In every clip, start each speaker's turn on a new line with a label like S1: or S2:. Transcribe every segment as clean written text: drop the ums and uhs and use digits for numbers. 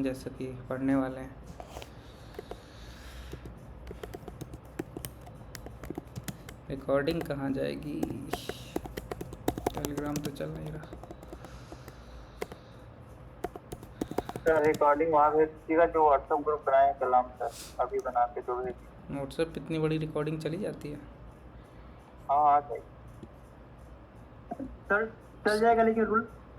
S1: जैसे कि पढ़ने वाले हैं। रिकॉर्डिंग कहाँ जाएगी? टेलीग्राम तो चल नहीं रहा।
S2: सर रिकॉर्डिंग वहाँ भेज दीजिएगा जो व्हाट्सएप ग्रुप बनाए कलाम सर, अभी बना के जो भेज।
S1: व्हाट्सएप पे इतनी बड़ी रिकॉर्डिंग चली जाती है?
S2: हाँ आ जाएगी सर, चल जाएगा लेकिन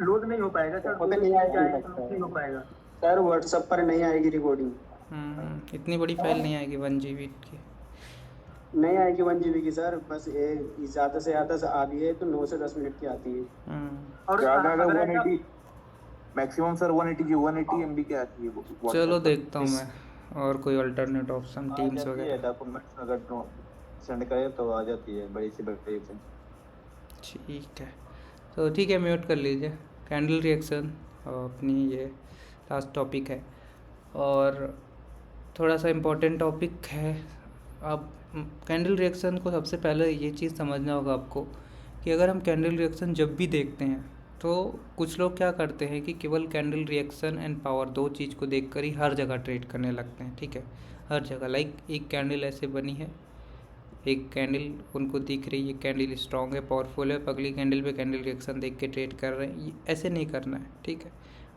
S2: लोड नहीं हो पाएगा सर,
S3: वो तो नहीं आएगी
S2: तो नहीं हो पाएगा
S3: सर, व्हाट्सएप पर नहीं आएगी रिकॉर्डिंग।
S1: इतनी बड़ी फाइल नहीं आएगी 1 GB की।
S3: नहीं आएगी 1 GB की सर, बस ज़्यादा से ज़्यादा आ भी है तो 9 से 10 मिनट की आती है।
S2: और
S4: ज़्यादा
S2: अगर
S4: 180 मैक्सिमम सर 180 MB की आती है WhatsApp
S1: चलो
S4: पर।
S1: देखता हूँ मैं और कोई अल्टरनेट ऑप्शन
S4: आ
S1: टीम्स
S4: जाती है
S1: वगैरह।
S4: डॉक्यूमेंट्स अगर सेंड करे तो आ जाती है बड़ी से बड़ी से।
S1: ठीक है, तो ठीक है, म्यूट कर लीजिए। कैंडल रिएक्शन अपनी ये लास्ट टॉपिक है और थोड़ा सा इम्पोर्टेंट टॉपिक है। अब कैंडल रिएक्शन को सबसे पहले ये चीज़ समझना होगा आपको कि अगर हम कैंडल रिएक्शन जब भी देखते हैं तो कुछ लोग क्या करते हैं कि केवल कैंडल रिएक्शन एंड पावर दो चीज़ को देखकर ही हर जगह ट्रेड करने लगते हैं। ठीक है, हर जगह लाइक एक कैंडल ऐसे बनी है, एक कैंडल उनको दिख रही है, कैंडल स्ट्रांग है, पावरफुल है, अगली कैंडल पे कैंडल रिएक्शन देख के ट्रेड कर रहे हैं। ऐसे नहीं करना है। ठीक है,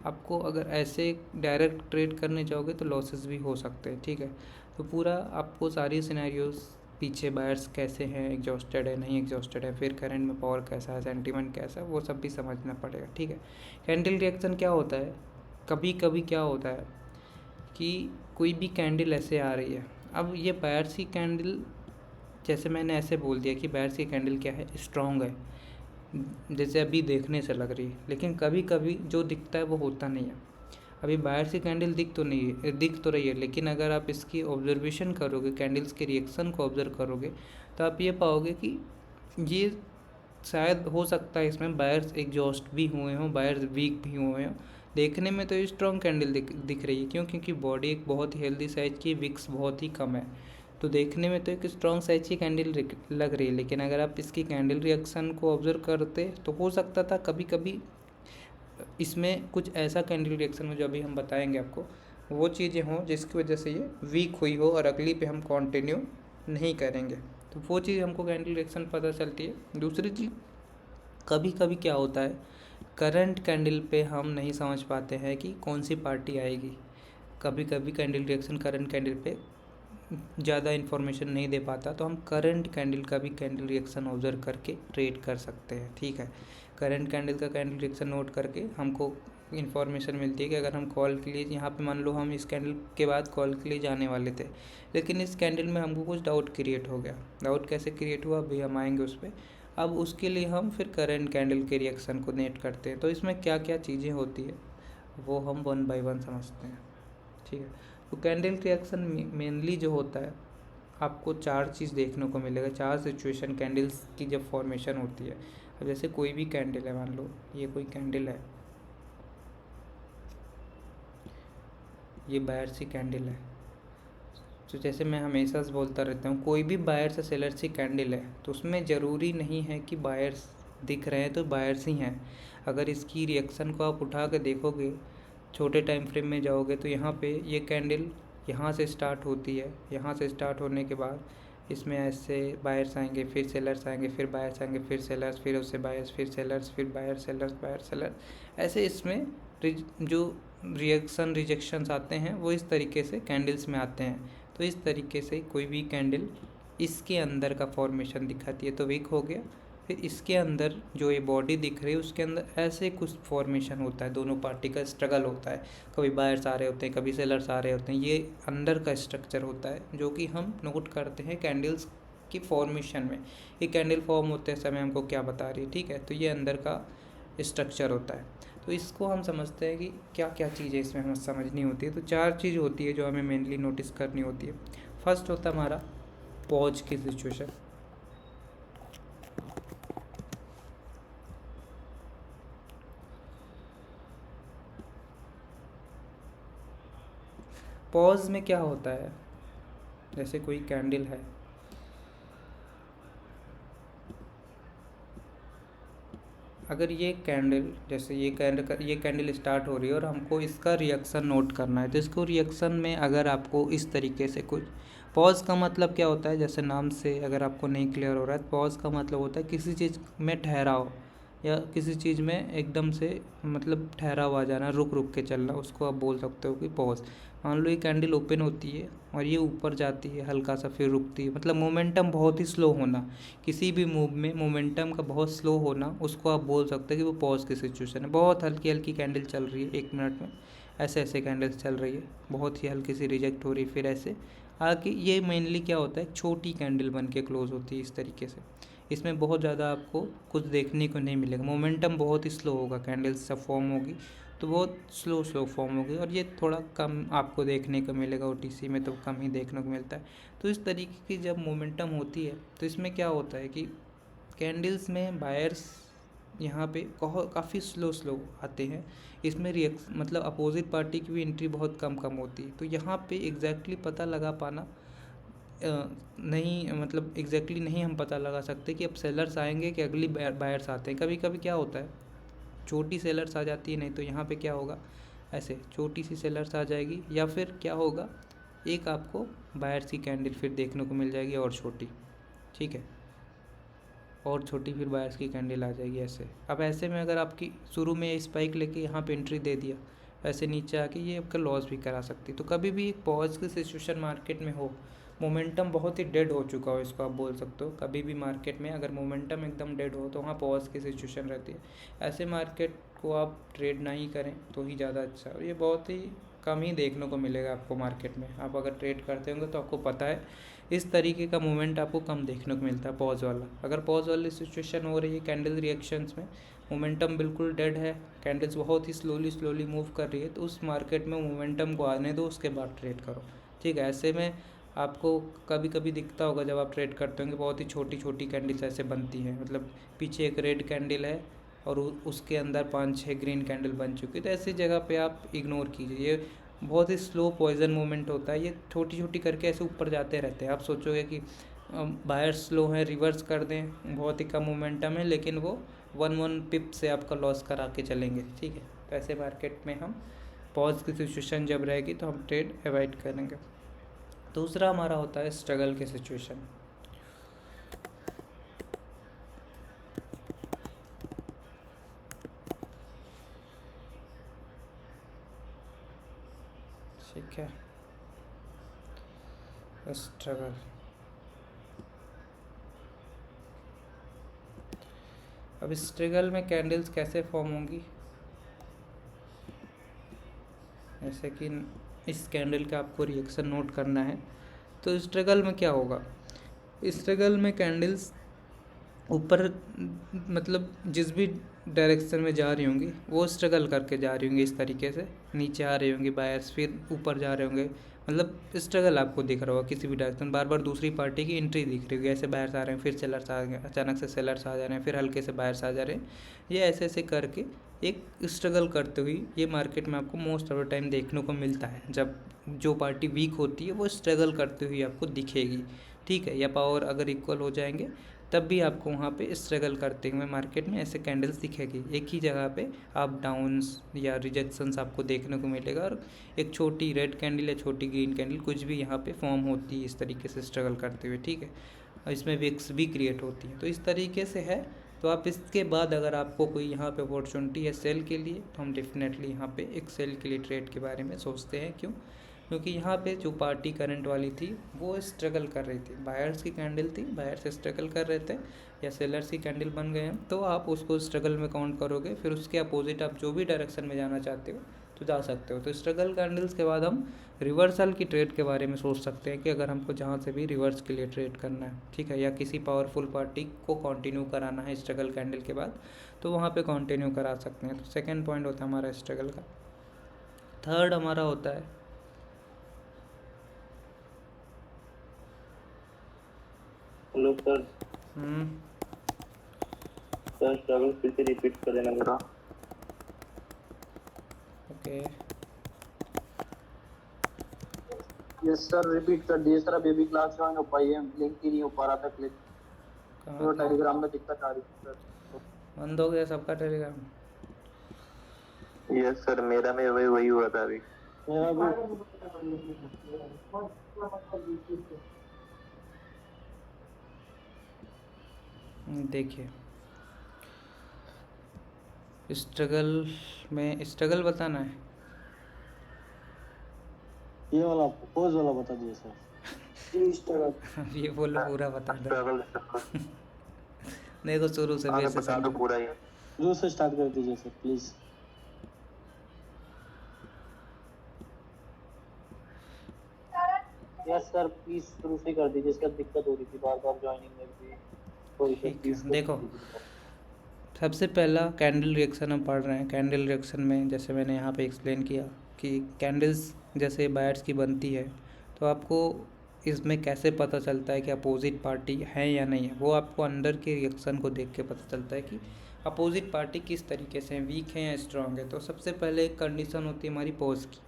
S1: आपको अगर ऐसे डायरेक्ट ट्रेड करने जाओगे तो लॉसेस भी हो सकते हैं। ठीक है, तो पूरा आपको सारी सिनेरियोज, पीछे बायर्स कैसे हैं, एग्जॉस्टेड है नहीं एग्जॉस्टेड है, फिर करंट में पावर कैसा है, सेंटीमेंट कैसा है, वो सब भी समझना पड़ेगा। ठीक है, कैंडल रिएक्शन क्या होता है, कभी कभी क्या होता है कि कोई भी कैंडल ऐसे आ रही है। अब ये बायर्स की कैंडल, जैसे मैंने ऐसे बोल दिया कि बायर्स की कैंडल क्या है, स्ट्रॉन्ग है, जैसे अभी देखने से लग रही है, लेकिन कभी कभी जो दिखता है वो होता नहीं है। अभी बाहर से कैंडल दिख तो रही है, लेकिन अगर आप इसकी ऑब्जर्वेशन करोगे, कैंडल्स के रिएक्शन को ऑब्जर्व करोगे, तो आप ये पाओगे कि ये शायद हो सकता है इसमें बायर्स एग्जॉस्ट भी हुए हों, बायर्स वीक भी हुए हों। देखने में तो ये स्ट्रॉन्ग कैंडल दिख रही है, क्यों? क्योंकि बॉडी एक बहुत ही हेल्दी साइज की, विक्स बहुत ही कम है, तो देखने में तो एक स्ट्रॉन्ग साइज की कैंडल लग रही है। लेकिन अगर आप इसकी कैंडल रिएक्शन को ऑब्जर्व करते तो हो सकता था कभी कभी इसमें कुछ ऐसा कैंडल रिएक्शन में, जो अभी हम बताएंगे आपको, वो चीज़ें हों जिसकी वजह से ये वीक हुई हो और अगली पे हम कंटिन्यू नहीं करेंगे, तो वो चीज़ हमको कैंडल रिएक्शन पता चलती है। दूसरी चीज़, कभी कभी क्या होता है, करंट कैंडल पे हम नहीं समझ पाते हैं कि कौन सी पार्टी आएगी। कभी कभी कैंडल रिएक्शन करंट कैंडल पे ज़्यादा इन्फॉर्मेशन नहीं दे पाता, तो हम करंट कैंडल का भी कैंडल रिएक्शन ऑब्जर्व करके ट्रेड कर सकते हैं। ठीक है, करंट कैंडल का कैंडल रिएक्शन नोट करके हमको इन्फॉर्मेशन मिलती है कि अगर हम कॉल के लिए, यहाँ पे मान लो हम इस कैंडल के बाद कॉल के लिए जाने वाले थे, लेकिन इस कैंडल में हमको कुछ डाउट क्रिएट हो गया। डाउट कैसे क्रिएट हुआ अभी हम आएंगे उस पर। अब उसके लिए हम फिर करंट कैंडल के रिएक्शन को नेट करते हैं। तो इसमें क्या क्या चीज़ें होती है वो हम 1 बाय 1 समझते हैं। ठीक है, तो कैंडल रिएक्शन मेनली जो होता है, आपको 4 चीज़ देखने को मिलेगा, 4 सिचुएशन कैंडल्स की जब फॉर्मेशन होती है। अब जैसे कोई भी कैंडल है, मान लो ये कोई कैंडल है, ये बायर सी कैंडल है, तो जैसे मैं हमेशा से बोलता रहता हूँ, कोई भी बायर से सेलर सी कैंडल है तो उसमें ज़रूरी नहीं है कि बायर्स दिख रहे हैं तो बायर्स ही हैं। अगर इसकी रिएक्शन को आप उठा के देखोगे, छोटे टाइम फ्रेम में जाओगे, तो यहाँ पे ये कैंडल यहाँ से स्टार्ट होती है, यहाँ से स्टार्ट होने के बाद इसमें ऐसे बायर्स आएंगे, फिर सेलर्स आएंगे, फिर बायर्स आएंगे, फिर सेलर्स, फिर उससे बायर्स, फिर सेलर्स, फिर बायर सेलर्स, बायर सेलर, ऐसे इसमें जो रिएक्शन रिजेक्शंस आते हैं वो इस तरीके से कैंडल्स में आते हैं। तो इस तरीके से कोई भी कैंडल इसके अंदर का फॉर्मेशन दिखाती है तो वीक हो गया। फिर इसके अंदर जो ये बॉडी दिख रही है उसके अंदर ऐसे कुछ फॉर्मेशन होता है, दोनों पार्टी का स्ट्रगल होता है, कभी बायर्स आ रहे होते हैं, कभी सेलर्स आ रहे होते हैं। ये अंदर का स्ट्रक्चर होता है जो कि हम नोट करते हैं कैंडल्स की फॉर्मेशन में। ये कैंडल फॉर्म होते समय हमको क्या बता रही है। ठीक है, तो ये अंदर का स्ट्रक्चर होता है। तो इसको हम समझते हैं कि क्या क्या चीज़ें इसमें हमें समझनी होती है। तो 4 चीज़ होती है जो हमें मेनली नोटिस करनी होती है। फर्स्ट होता है हमारा पॉज की सिचुएशन। पॉज में क्या होता है, जैसे कोई कैंडल है, अगर ये कैंडल, जैसे ये कैंडल स्टार्ट हो रही है और हमको इसका रिएक्शन नोट करना है, तो इसको रिएक्शन में अगर आपको इस तरीके से कुछ, पॉज का मतलब क्या होता है, जैसे नाम से अगर आपको नहीं क्लियर हो रहा है, पॉज का मतलब होता है किसी चीज़ में ठहराव या किसी चीज़ में एकदम से मतलब ठहराव आ जाना, रुक रुक के चलना, उसको आप बोल सकते हो कि पॉज। मान लो ये कैंडल ओपन होती है और ये ऊपर जाती है हल्का सा, फिर रुकती है, मतलब मोमेंटम बहुत ही स्लो होना, किसी भी मूव में मोमेंटम का बहुत स्लो होना, उसको आप बोल सकते हैं कि वो पॉज की सिचुएशन है। बहुत हल्की हल्की कैंडल चल रही है 1 मिनट में, ऐसे ऐसे कैंडल्स चल रही है, बहुत ही हल्की सी रिजेक्ट हो रही है, फिर ऐसे आके ये मेनली क्या होता है, एक छोटी कैंडल बन के क्लोज होती है इस तरीके से। इसमें बहुत ज़्यादा आपको कुछ देखने को नहीं मिलेगा, मोमेंटम बहुत ही स्लो होगा, कैंडल्स सब फॉर्म होगी तो बहुत स्लो फॉर्म होगी, और ये थोड़ा कम आपको देखने को मिलेगा, ओटीसी में तो कम ही देखने को मिलता है। तो इस तरीके की जब मोमेंटम होती है तो इसमें क्या होता है कि कैंडल्स में बायर्स यहाँ पे काफ़ी स्लो आते हैं, इसमें मतलब अपोजिट पार्टी की भी एंट्री बहुत कम होती है। तो यहाँ पे एग्जैक्टली पता लगा पाना नहीं, मतलब एग्जैक्टली नहीं हम पता लगा सकते कि अब सेलर्स आएंगे कि अगली बायर्स आते हैं। कभी कभी क्या होता है, छोटी सेलर्स आ जाती है, नहीं तो यहाँ पे क्या होगा, ऐसे छोटी सी सेलर्स आ जाएगी, या फिर क्या होगा, एक आपको बायर्स की कैंडल फिर देखने को मिल जाएगी और छोटी, ठीक है, और छोटी फिर बायर्स की कैंडल आ जाएगी ऐसे। अब ऐसे में अगर आपकी शुरू में स्पाइक लेके यहाँ पे एंट्री दे दिया, ऐसे नीचे आके ये आपका लॉस भी करा सकती। तो कभी भी एक पॉज की सिचुएशन मार्केट में हो, मोमेंटम बहुत ही डेड हो चुका हो, इसको आप बोल सकते हो, कभी भी मार्केट में अगर मोमेंटम एकदम डेड हो तो वहाँ पॉज की सिचुएशन रहती है। ऐसे मार्केट को आप ट्रेड नहीं करें तो ही ज़्यादा अच्छा है, और ये बहुत ही कम ही देखने को मिलेगा आपको मार्केट में। आप अगर ट्रेड करते होंगे तो आपको पता है इस तरीके का मूवमेंट आपको कम देखने को मिलता है पॉज वाला। अगर पॉज वाली सिचुएशन हो रही है कैंडल रिएक्शंस में, मोमेंटम बिल्कुल डेड है, कैंडल्स बहुत ही स्लोली मूव कर रही है, तो उस मार्केट में मोमेंटम को आने दो, उसके बाद ट्रेड करो, ठीक है। ऐसे में आपको कभी कभी दिखता होगा जब आप ट्रेड करते होंगे, बहुत ही छोटी छोटी कैंडल्स ऐसे बनती हैं, मतलब पीछे एक रेड कैंडल है और उसके अंदर 5-6 ग्रीन कैंडल बन चुकी है, तो ऐसी जगह पे आप इग्नोर कीजिए। ये बहुत ही स्लो पॉइजन मूवमेंट होता है, ये छोटी छोटी करके ऐसे ऊपर जाते रहते हैं। आप सोचोगे कि बायर्स स्लो हैं, रिवर्स कर दें, बहुत ही कम मोमेंटम है, लेकिन वो 1 पिप से आपका लॉस करा के चलेंगे, ठीक है। तो ऐसे मार्केट में हम पॉज की सिचुएशन जब रहेगी तो हम ट्रेड अवॉइड करेंगे। दूसरा हमारा होता है स्ट्रगल की सिचुएशन। ठीक है, स्ट्रगल। अब स्ट्रगल में कैंडल्स कैसे फॉर्म होंगी, जैसे कि इस कैंडल का आपको रिएक्शन नोट करना है। तो स्ट्रगल में क्या होगा, स्ट्रगल में कैंडल्स ऊपर मतलब जिस भी डायरेक्शन में जा रही होंगी वो स्ट्रगल करके जा रही होंगी, इस तरीके से नीचे आ रही होंगी बायर्स, फिर ऊपर जा रहे होंगे, मतलब स्ट्रगल आपको दिख रहा होगा किसी भी डायरेक्शन, बार बार दूसरी पार्टी की एंट्री दिख रही होगी, ऐसे बायर्स आ रहे हैं, फिर सेलर्स आ गए, अचानक से सेलर्स आ जा रहे हैं, फिर हल्के से बायर्स आ जा रहे हैं, ये ऐसे ऐसे करके एक स्ट्रगल करते हुए ये मार्केट में आपको मोस्ट ऑफ द टाइम देखने को मिलता है। जब जो पार्टी वीक होती है वो स्ट्रगल करते हुए आपको दिखेगी, ठीक है, या पावर अगर इक्वल हो जाएंगे तब भी आपको वहाँ पे स्ट्रगल करते हुए मार्केट में ऐसे कैंडल्स दिखेगी, एक ही जगह पे अप डाउन्स या रिजेक्शंस आपको देखने को मिलेगा, और एक छोटी रेड कैंडल या छोटी ग्रीन कैंडल कुछ भी यहाँ पे फॉर्म होती है इस तरीके से स्ट्रगल करते हुए, ठीक है, और इसमें विक्स भी क्रिएट होती है। तो इस तरीके से है। तो आप इसके बाद अगर आपको कोई यहाँ पे अपॉर्चुनिटी है सेल के लिए, तो हम डेफिनेटली यहाँ पे एक सेल के लिए ट्रेड के बारे में सोचते हैं। क्यों? क्योंकि यहाँ पे जो पार्टी करंट वाली थी वो स्ट्रगल कर रही थी, बायर्स की कैंडल थी, बायर्स स्ट्रगल कर रहे थे या सेलर्स की कैंडल बन गए हैं, तो आप उसको स्ट्रगल में काउंट करोगे, फिर उसके अपोजिट आप जो भी डायरेक्शन में जाना चाहते हो तो जा सकते हो। तो स्ट्रगल कैंडल्स के बाद हम रिवर्सल की ट्रेड के बारे में सोच सकते हैं कि अगर हमको जहाँ से भी रिवर्स के लिए ट्रेड करना है, ठीक है, या किसी पावरफुल पार्टी को कंटिन्यू कराना है स्ट्रगल कैंडल के बाद, तो वहाँ पे कंटिन्यू करा सकते हैं। तो सेकंड पॉइंट होता है हमारा स्ट्रगल का। थर्ड हमारा होता है
S2: हेलो सर। सर स्ट्रगल फिर से रिपीट कर देना जरा।
S1: ओके,
S3: यस सर, रिपीट कर दिए सर। अभी क्लास ज्वाइन हो पाई है, लिंक ही नहीं हो पा रहा था क्लिक, तो टेलीग्राम में दिक्कत आ रही थी सर।
S1: बंद हो गया सबका टेलीग्राम।
S2: यस सर, मेरा में वही वही हुआ था अभी।
S3: मेरा भी
S1: देखिए स्ट्रगल में स्ट्रगल बताना है।
S3: ये वाला पोज वाला बता दिए सर।
S1: ये बोलो पूरा बता दो।
S2: स्ट्रगल
S1: देखो शुरू से
S2: आगे
S1: वैसे
S2: बता दो
S1: समझो।
S2: पूरा ही।
S3: शुरू से स्टार्ट कर दीजिए sir please.
S2: Yes sir, please शुरू से कर दीजिए, इसका दिक्कत हो रही थी बार बार ज्वाइनिंग में भी थोड़ी सी
S1: ठीक है, देखो सबसे पहला कैंडल रिएक्शन हम पढ़ रहे हैं। कैंडल रिएक्शन में जैसे मैंने यहाँ पे एक्सप्लेन किया कि कैंडल्स जैसे बायर्स की बनती है तो आपको इसमें कैसे पता चलता है कि अपोजिट पार्टी है या नहीं है। वो आपको अंदर के रिएक्शन को देख के पता चलता है कि अपोजिट पार्टी किस तरीके से है, वीक है या स्ट्रांग है। तो सबसे पहले एक कंडीशन होती है हमारी पॉज की।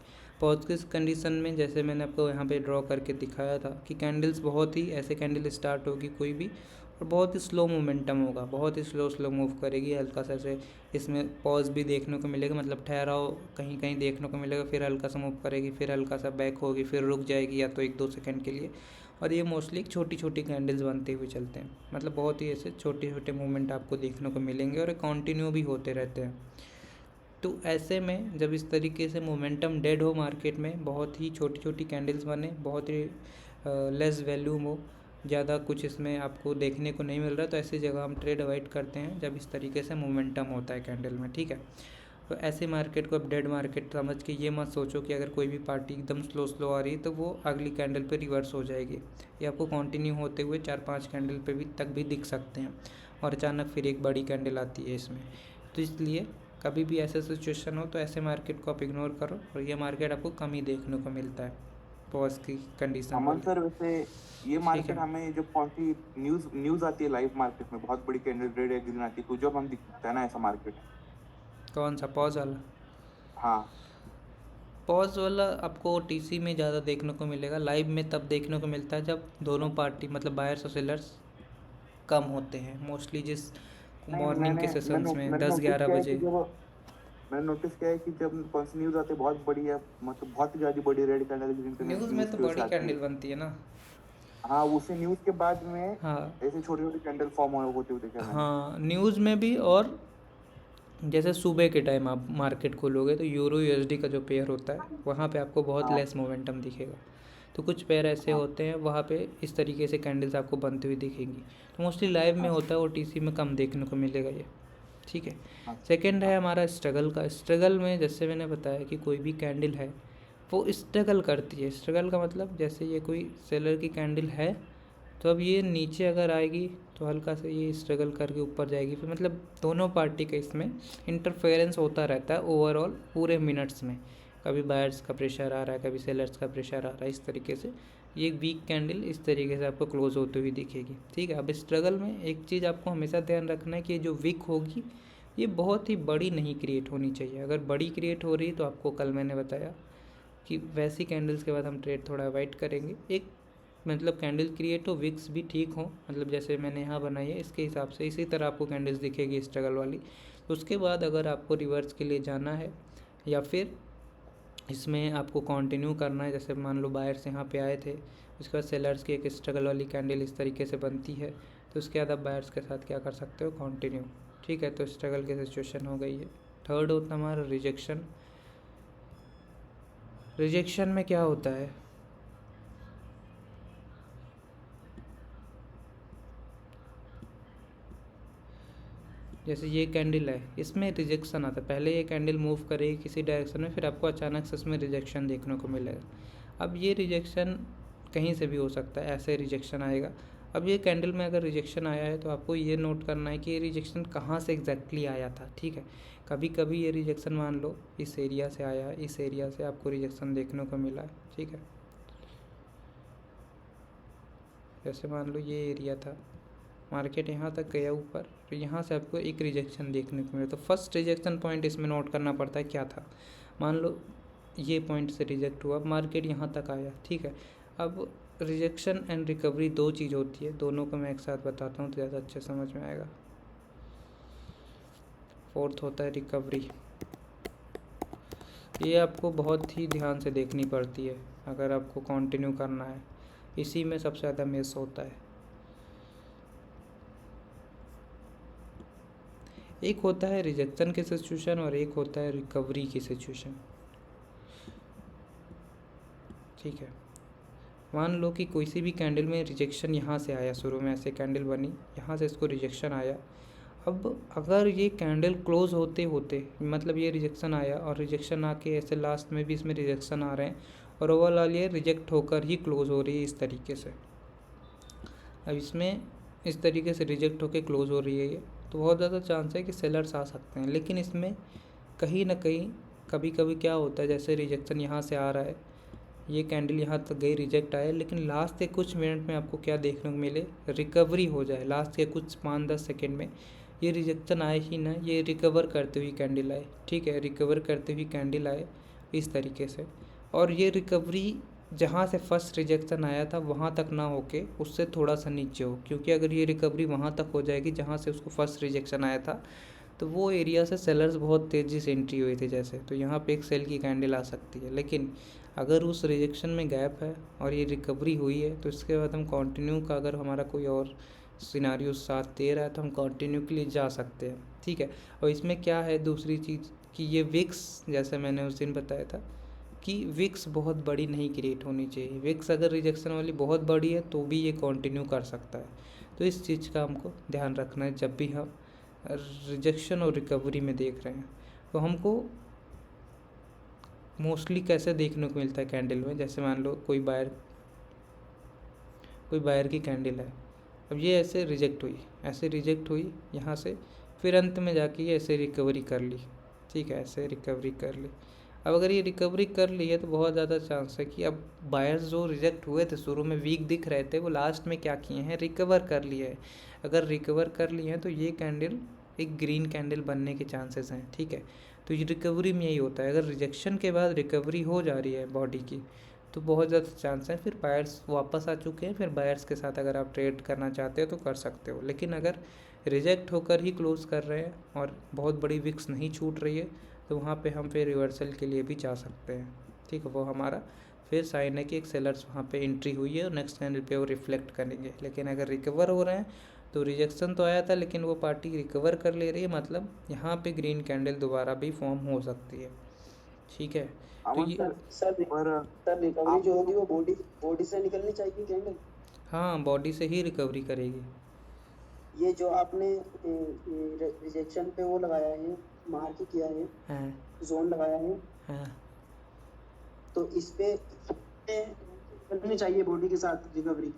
S1: पॉज की कंडीशन में जैसे मैंने आपको यहाँ पे ड्रॉ करके दिखाया था कि कैंडल्स बहुत ही ऐसे कैंडल स्टार्ट होगी कोई भी और बहुत ही स्लो मोमेंटम होगा, बहुत ही स्लो मूव करेगी। हल्का सा ऐसे इसमें पॉज भी देखने को मिलेगा, मतलब ठहराव कहीं कहीं देखने को मिलेगा, फिर हल्का सा मूव करेगी, फिर हल्का सा बैक होगी, फिर रुक जाएगी या तो 1-2 सेकंड के लिए। और ये मोस्टली छोटी छोटी कैंडल्स बनते हुए चलते हैं, मतलब बहुत ही ऐसे छोटे छोटे मूवमेंट आपको देखने को मिलेंगे और कंटिन्यू भी होते रहते हैं। तो ऐसे में जब इस तरीके से मोमेंटम डेड हो मार्केट में, बहुत ही छोटी छोटी कैंडल्स बने, बहुत ही लेस वैल्यूम हो, ज़्यादा कुछ इसमें आपको देखने को नहीं मिल रहा, तो ऐसी जगह हम ट्रेड अवॉइड करते हैं जब इस तरीके से मोमेंटम होता है कैंडल में। ठीक है, तो ऐसे मार्केट को अब डेड मार्केट समझ के ये मत सोचो कि अगर कोई भी पार्टी एकदम स्लो आ रही है तो वो अगली कैंडल पे रिवर्स हो जाएगी। ये आपको कंटिन्यू होते हुए 4-5 कैंडल पे भी तक भी दिख सकते हैं और अचानक फिर एक बड़ी कैंडल आती है इसमें। तो इसलिए कभी भी ऐसा सिचुएशन हो तो ऐसे मार्केट को आप इग्नोर करो और ये मार्केट आपको कम ही देखने को मिलता है पॉज की कंडीशन
S4: अमन
S1: में।
S4: सर, वैसे ये मार्केट
S1: है।
S4: हमें जब कौन सी न्यूज आती है लाइव मार्केट में, बहुत बड़ी कैंडल रेड या ग्रीन आती है, तो जब हम दिखता है ना ऐसा मार्केट।
S1: कौन सा पॉज वाला?
S4: हाँ,
S1: पॉज वाला आपको टीसी में ज़्यादा देखने को मिलेगा, लाइव में तब देखने को मिलता है जब दोनों पार्टी मतलब बायर्स और सेलर्स कम होते हैं, मोस्टली जिस
S4: नहीं,
S1: मॉर्निंग के सेशंस में 10-11 बजे।
S4: मैंने नोटिस किया है कि जब कौन सी न्यूज आती है बहुत बड़ी है, मतलब बहुत ही ज्यादा बड़ी red candle green candle
S1: news में तो बड़ी कैंडल बनती है ना।
S4: हाँ, उसी न्यूज के बाद में
S1: हाँ
S4: ऐसे छोटे छोटे कैंडल फॉर्म होते हुए देखे मैंने।
S1: हाँ, न्यूज़ में भी। और जैसे सुबह के टाइम आप मार्केट खोलोगे तो यूरो यूएसडी का जो पेयर होता है वहाँ पे आपको बहुत
S4: हाँ।
S1: लेस मोमेंटम दिखेगा। तो कुछ पेयर ऐसे
S4: हाँ।
S1: होते हैं वहाँ पे इस तरीके से कैंडल्स आपको बनती हुई दिखेंगी। तो मोस्टली लाइव में होता है और टीसी में कम देखने को मिलेगा ये। ठीक है,
S4: हाँ।
S1: सेकंड है हमारा स्ट्रगल का। स्ट्रगल में जैसे मैंने बताया कि कोई भी कैंडल है वो स्ट्रगल करती है। स्ट्रगल का मतलब जैसे ये कोई सेलर की कैंडल है तो अब ये नीचे अगर आएगी तो हल्का से ये स्ट्रगल करके ऊपर जाएगी, फिर मतलब दोनों पार्टी का इसमें इंटरफेरेंस होता रहता है ओवरऑल पूरे मिनट्स में। कभी बायर्स का प्रेशर आ रहा है, कभी सेलर्स का प्रेशर आ रहा है, इस तरीके से ये वीक कैंडल इस तरीके से आपको क्लोज होती हुई दिखेगी। ठीक है, अब स्ट्रगल में एक चीज़ आपको हमेशा ध्यान रखना है कि जो वीक होगी ये बहुत ही बड़ी नहीं क्रिएट होनी चाहिए। अगर बड़ी क्रिएट हो रही है तो आपको कल मैंने बताया कि वैसी कैंडल्स के बाद हम ट्रेड थोड़ा अवॉइड करेंगे। एक मतलब कैंडल क्रिएट हो, विक्स भी ठीक हो, मतलब जैसे मैंने यहाँ बनाई है इसके हिसाब से इसी तरह आपको कैंडल्स दिखेगी स्ट्रगल वाली। उसके बाद अगर आपको रिवर्स के लिए जाना है या फिर इसमें आपको कंटिन्यू करना है, जैसे मान लो बायर्स यहाँ पे आए थे, उसके बाद सेलर्स की एक स्ट्रगल वाली कैंडल इस तरीके से बनती है, तो उसके बाद आप बायर्स के साथ क्या कर सकते हो, कंटिन्यू। ठीक है, तो स्ट्रगल की सिचुएशन हो गई है। थर्ड होता है हमारा रिजेक्शन। रिजेक्शन में क्या होता है, जैसे ये कैंडल है इसमें रिजेक्शन आता है। पहले ये कैंडल मूव करेगी किसी डायरेक्शन में, फिर आपको अचानक से इसमें रिजेक्शन देखने को मिलेगा। अब ये रिजेक्शन कहीं से भी हो सकता है, ऐसे रिजेक्शन आएगा। अब ये कैंडल में अगर रिजेक्शन आया है तो आपको ये नोट करना है कि ये रिजेक्शन कहाँ से एग्जैक्टली आया था। ठीक है, कभी कभी ये रिजेक्शन मान लो इस एरिया से आया, इस एरिया से आपको रिजेक्शन देखने को मिला है। ठीक है, जैसे मान लो ये एरिया था, मार्केट यहाँ तक गया ऊपर, तो यहाँ से आपको एक रिजेक्शन देखने को मिला। तो फर्स्ट रिजेक्शन पॉइंट इसमें नोट करना पड़ता है क्या था। मान लो ये पॉइंट से रिजेक्ट हुआ, मार्केट यहाँ तक आया। ठीक है, अब रिजेक्शन एंड रिकवरी दो चीज़ होती है, दोनों को मैं एक साथ बताता हूँ तो ज़्यादा अच्छे समझ में आएगा। फोर्थ होता है रिकवरी। ये आपको बहुत ही ध्यान से देखनी पड़ती है अगर आपको कंटिन्यू करना है, इसी में सबसे ज़्यादा मिस होता है। एक होता है रिजेक्शन की सिचुएशन और एक होता है रिकवरी की सिचुएशन। ठीक है, मान लो कि कोई सी भी कैंडल में रिजेक्शन यहाँ से आया, शुरू में ऐसे कैंडल बनी, यहाँ से इसको रिजेक्शन आया। अब अगर ये कैंडल क्लोज होते होते, मतलब ये रिजेक्शन आया और रिजेक्शन आके ऐसे लास्ट में भी इसमें रिजेक्शन आ रहे हैं और ओवरऑल ये रिजेक्ट होकर ही क्लोज हो रही है इस तरीके से। अब इसमें इस तरीके से रिजेक्ट होकर क्लोज हो रही है ये, तो बहुत ज़्यादा चांस है कि सेलर्स आ सकते हैं। लेकिन इसमें कहीं ना कहीं कभी कभी क्या होता है, जैसे रिजेक्शन यहाँ से आ रहा है, ये कैंडल यहाँ तक गई, रिजेक्ट आया, लेकिन लास्ट के कुछ मिनट में आपको क्या देखने को मिले, रिकवरी हो जाए। लास्ट के कुछ 5-10 सेकेंड में ये रिजेक्शन आए ही ना, ये रिकवर करते हुए कैंडल आए। ठीक है, रिकवर करते हुए कैंडल आए इस तरीके से, और ये रिकवरी जहाँ से फर्स्ट रिजेक्शन आया था वहाँ तक ना होके उससे थोड़ा सा नीचे हो, क्योंकि अगर ये रिकवरी वहाँ तक हो जाएगी जहाँ से उसको फर्स्ट रिजेक्शन आया था, तो वो एरिया से सेलर्स बहुत तेज़ी से एंट्री हुई थी जैसे, तो यहाँ पे एक सेल की कैंडल आ सकती है। लेकिन अगर उस रिजेक्शन में गैप है और ये रिकवरी हुई है, तो इसके बाद हम कंटिन्यू का, अगर हमारा कोई और सिनारियो साथ दे रहा है तो हम कंटिन्यू के लिए जा सकते हैं। ठीक है, और इसमें क्या है दूसरी चीज़ कि ये विक्स, जैसे मैंने उस दिन बताया था कि विक्स बहुत बड़ी नहीं क्रिएट होनी चाहिए। विक्स अगर रिजेक्शन वाली बहुत बड़ी है तो भी ये कंटिन्यू कर सकता है। तो इस चीज़ का हमको ध्यान रखना है जब भी हम रिजेक्शन और रिकवरी में देख रहे हैं। तो हमको मोस्टली कैसे देखने को मिलता है कैंडल में, जैसे मान लो कोई बायर की कैंडल है, अब ये ऐसे रिजेक्ट हुई यहाँ से, फिर अंत में जाके ये ऐसे रिकवरी कर ली। ठीक है, ऐसे रिकवरी कर ली। अब अगर ये रिकवरी कर ली है तो बहुत ज़्यादा चांस है कि अब बायर्स जो रिजेक्ट हुए थे, शुरू में वीक दिख रहे थे, वो लास्ट में क्या किए हैं, रिकवर कर लिए है। अगर रिकवर कर लिए हैं तो ये कैंडल एक ग्रीन कैंडल बनने के चांसेस हैं। ठीक है, तो ये रिकवरी में यही होता है, अगर रिजेक्शन के बाद रिकवरी हो जा रही है बॉडी की, तो बहुत ज़्यादा चांस है फिर बायर्स वापस आ चुके हैं। फिर बायर्स के साथ अगर आप ट्रेड करना चाहते हो तो कर सकते हो। लेकिन अगर रिजेक्ट होकर ही क्लोज कर रहे हैं और बहुत बड़ी विक्स नहीं छूट रही है, तो वहाँ पे हम फिर रिवर्सल के लिए भी जा सकते हैं। ठीक है, वो हमारा फिर साइन है कि एक सेलर्स वहाँ पे एंट्री हुई है और नेक्स्ट कैंडल पे वो रिफ्लेक्ट करेंगे। लेकिन अगर रिकवर हो रहे हैं, तो रिजेक्शन तो आया था लेकिन वो पार्टी रिकवर कर ले रही है, मतलब यहाँ पे ग्रीन कैंडल दोबारा भी फॉर्म हो सकती है। ठीक है, तो
S4: अमन
S1: ये
S3: सर
S4: पर
S3: रिकवरी जो होगी वो बॉडी से निकलनी चाहिए कैंडल।
S1: हाँ, बॉडी से ही रिकवरी करेगी।
S3: ये जो आपने रिजेक्शन पे वो लगाया है, मार्क किया है,
S1: हाँ
S3: जोन लगाया है,
S1: हाँ,
S3: तो इस पे करनी चाहिए बॉडी के साथ रिकवरी।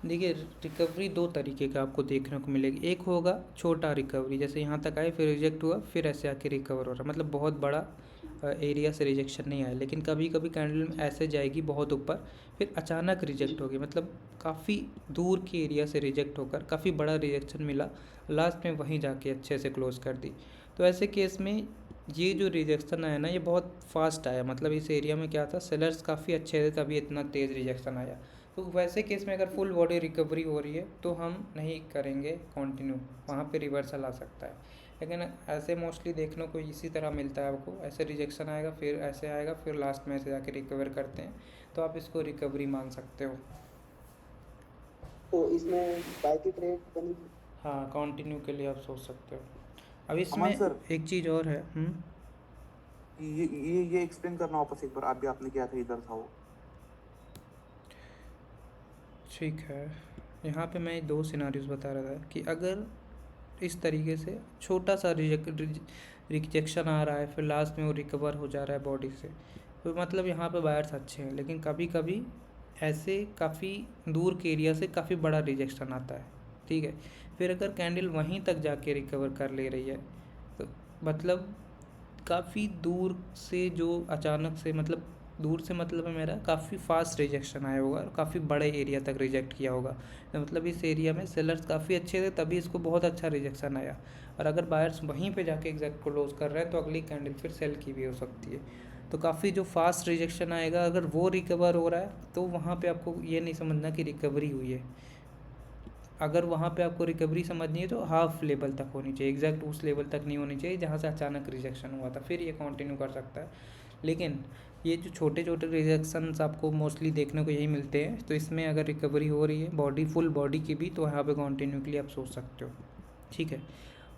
S1: देखिए रिकवरी दो तरीके का आपको देखने को मिलेगी। एक होगा छोटा रिकवरी, जैसे यहाँ तक आए फिर रिजेक्ट हुआ फिर ऐसे आके रिकवर हो रहा, मतलब बहुत बड़ा एरिया से रिजेक्शन नहीं आया। लेकिन कभी कभी कैंडल ऐसे जाएगी बहुत ऊपर, फिर अचानक रिजेक्ट होगी, मतलब काफ़ी दूर के एरिया से रिजेक्ट होकर काफ़ी बड़ा रिजेक्शन मिला, लास्ट में वहीं जाके अच्छे से क्लोज कर दी। तो ऐसे केस में ये जो रिजेक्शन आया ना, ये बहुत फास्ट आया, मतलब इस एरिया में क्या था, सेलर्स काफ़ी अच्छे थे तभी इतना तेज़ रिजेक्शन आया। तो वैसे केस में अगर फुल बॉडी रिकवरी हो रही है तो हम नहीं करेंगे कंटिन्यू, वहाँ पे रिवर्सल आ सकता है। लेकिन ऐसे मोस्टली देखने को इसी तरह मिलता है आपको, ऐसे रिजेक्शन आएगा फिर ऐसे आएगा फिर लास्ट में ऐसे जाके रिकवर करते हैं, तो आप इसको रिकवरी मान सकते हो।
S3: तो इसमें बाय की ट्रेड बनी।
S1: हाँ, कंटिन्यू के लिए आप सोच सकते हो। अब इसमें
S4: अमन सर,
S1: एक चीज़ और है।
S4: ये एक्सप्लेन करना वापस एक बार, आप भी आपने किया था इधर था वो।
S1: ठीक है, यहाँ पे मैं दो सिनारियोज बता रहा था कि अगर इस तरीके से छोटा सा रिजेक्शन आ रहा है फिर लास्ट में वो रिकवर हो जा रहा है बॉडी से, तो मतलब यहाँ पे बायर्स अच्छे हैं। लेकिन कभी कभी ऐसे काफ़ी दूर के एरिया से काफ़ी बड़ा रिजेक्शन आता है। ठीक है, फिर अगर कैंडल वहीं तक जाके रिकवर कर ले रही है, तो मतलब काफ़ी दूर से जो अचानक से, मतलब दूर से मतलब है मेरा काफ़ी फास्ट रिजेक्शन आया होगा और काफ़ी बड़े एरिया तक रिजेक्ट किया होगा, तो मतलब इस एरिया में सेलर्स काफ़ी अच्छे थे तभी इसको बहुत अच्छा रिजेक्शन आया। और अगर बायर्स वहीं पे जाके एग्जैक्ट क्लोज कर रहे हैं तो अगली कैंडल फिर सेल की भी हो सकती है। तो काफ़ी जो फास्ट रिजेक्शन आएगा अगर वो रिकवर हो रहा है तो वहाँ पे आपको ये नहीं समझना कि रिकवरी हुई है। अगर वहाँ पे आपको रिकवरी समझनी है तो हाफ लेवल तक होनी चाहिए, एग्जैक्ट उस लेवल तक नहीं होनी चाहिए जहाँ से अचानक रिजेक्शन हुआ था, फिर ये कंटिन्यू कर सकता है। लेकिन ये जो छोटे छोटे रिजेक्शंस आपको मोस्टली देखने को यही मिलते हैं, तो इसमें अगर रिकवरी हो रही है बॉडी फुल बॉडी की भी, तो यहाँ पे कंटिन्यू के लिए आप सोच सकते हो, ठीक है।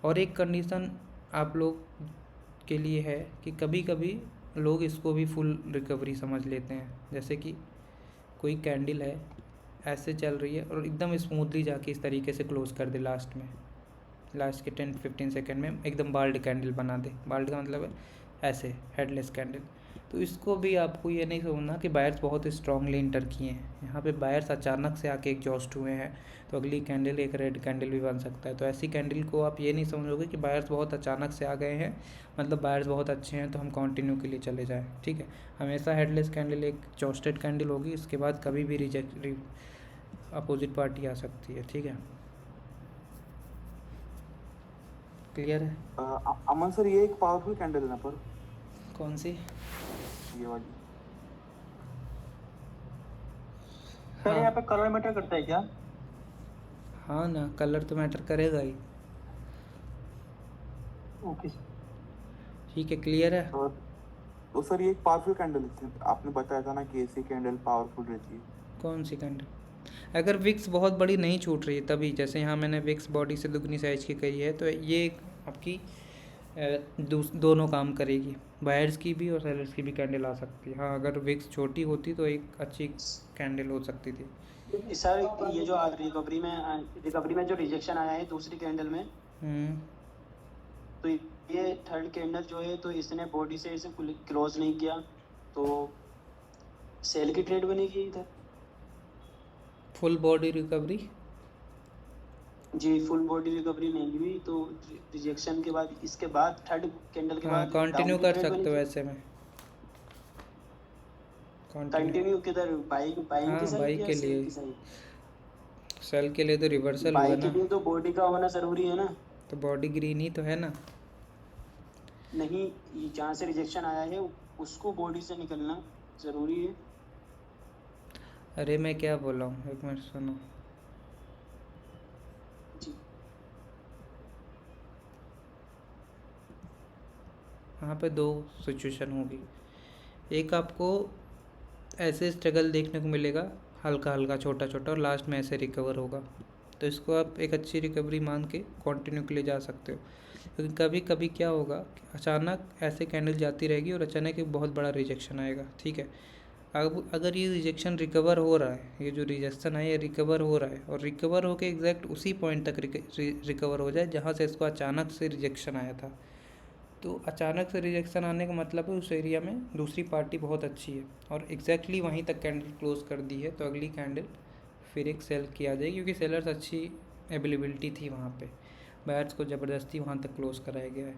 S1: और एक कंडीशन आप लोग के लिए है कि कभी कभी लोग इसको भी फुल रिकवरी समझ लेते हैं, जैसे कि कोई कैंडल है ऐसे चल रही है और एकदम स्मूथली जाके इस तरीके से क्लोज कर दे, लास्ट के 10-15 सेकंड में एकदम बाल्ड कैंडल बना दे। बाल्ड का मतलब है ऐसे हेडलेस कैंडल। तो इसको भी आपको ये नहीं समझना कि बायर्स बहुत स्ट्रांगली इंटर किए हैं, यहाँ पे बायर्स अचानक से आके एग्जॉस्ट हुए हैं, तो अगली कैंडल एक रेड कैंडल भी बन सकता है। तो ऐसी कैंडल को आप ये नहीं समझोगे कि बायर्स बहुत अचानक से आ गए हैं, मतलब बायर्स बहुत अच्छे हैं तो हम कंटिन्यू के लिए चले जाएँ, ठीक है। हमेशा हेडलेस कैंडल एक चॉस्टेड कैंडल होगी, इसके बाद कभी भी अपोजिट पार्टी आ सकती है, ठीक है। क्लियर है?
S4: अमन सर ये एक पावरफुल कैंडल है ना पर,
S1: कौन सी?
S4: ये वाली।
S2: सर
S1: हाँ
S2: यहाँ पे कलर मैटर करता है क्या?
S1: हाँ ना, कलर तो मैटर करेगा ही,
S2: ओके
S1: ठीक है। क्लियर है?
S4: तो सर ये एक पावरफुल कैंडल है, आपने बताया था ना कि ऐसी कैंडल पावरफुल रहती है।
S1: कौन सी कैंडल? अगर विक्स बहुत बड़ी नहीं छूट रही है तभी, जैसे यहाँ मैंने विक्स बॉडी से दुगनी साइज की कही है, तो ये आपकी दोनों काम करेगी, बायर्स की भी और सेलर्स की भी कैंडल आ सकती है। हाँ अगर विक्स छोटी होती तो एक अच्छी कैंडल हो सकती थी।
S3: सर ये जो रिकवरी में जो रिजेक्शन आया है दूसरी कैंडल में, तो ये थर्ड कैंडल जो है, तो इसने बॉडी से इसे क्लोज नहीं किया, तो सेल की ट्रेड बनेगी इधर।
S1: Full body recovery?
S3: जी फुल बॉडी रिकवरी नहीं हुई, तो रिजेक्शन के बाद, इसके बाद थर्ड कैंडल के
S1: हाँ
S3: बाद
S1: कंटिन्यू कर सकते हो ऐसे में,
S3: कंटिन्यू किधर, बाइंग
S1: हाँ
S3: की साइड
S1: बाई
S3: या
S1: के
S3: सेल
S1: लिए,
S3: की साइड?
S1: सेल के लिए तो रिवर्सल हुआ
S3: बाई
S1: ना,
S3: के लिए तो बॉडी का होना जरूरी है ना।
S1: तो बॉडी ग्रीन ही तो है ना।
S3: नहीं, ये जहाँ से रिजेक्शन आया है उसको बॉडी से निकलना जरूरी है।
S1: अरे मैं क्या बोल रहा हूँ, एक मिनट सुनो।
S3: जी
S1: यहाँ पे दो सिचुएशन होगी, एक आपको ऐसे स्ट्रगल देखने को मिलेगा हल्का हल्का छोटा छोटा और लास्ट में ऐसे रिकवर होगा, तो इसको आप एक अच्छी रिकवरी मान के कंटिन्यू के लिए जा सकते हो। लेकिन कभी कभी क्या होगा कि अचानक ऐसे कैंडल जाती रहेगी और अचानक एक बहुत बड़ा रिजेक्शन आएगा, ठीक है। अब अगर ये रिजेक्शन रिकवर हो रहा है, ये जो रिजेक्शन है ये रिकवर हो रहा है और रिकवर होकर एग्जैक्ट उसी पॉइंट तक रिकवर हो जाए जहाँ से इसको अचानक से रिजेक्शन आया था, तो अचानक से रिजेक्शन आने का मतलब है उस एरिया में दूसरी पार्टी बहुत अच्छी है और एग्जैक्टली वहीं तक कैंडल क्लोज कर दी है, तो अगली कैंडल फिर एक सेल की आ जाएगी, क्योंकि सेलर्स अच्छी अवेलेबिलिटी थी वहाँ पे, बायर्स को ज़बरदस्ती वहाँ तक क्लोज कराया गया है,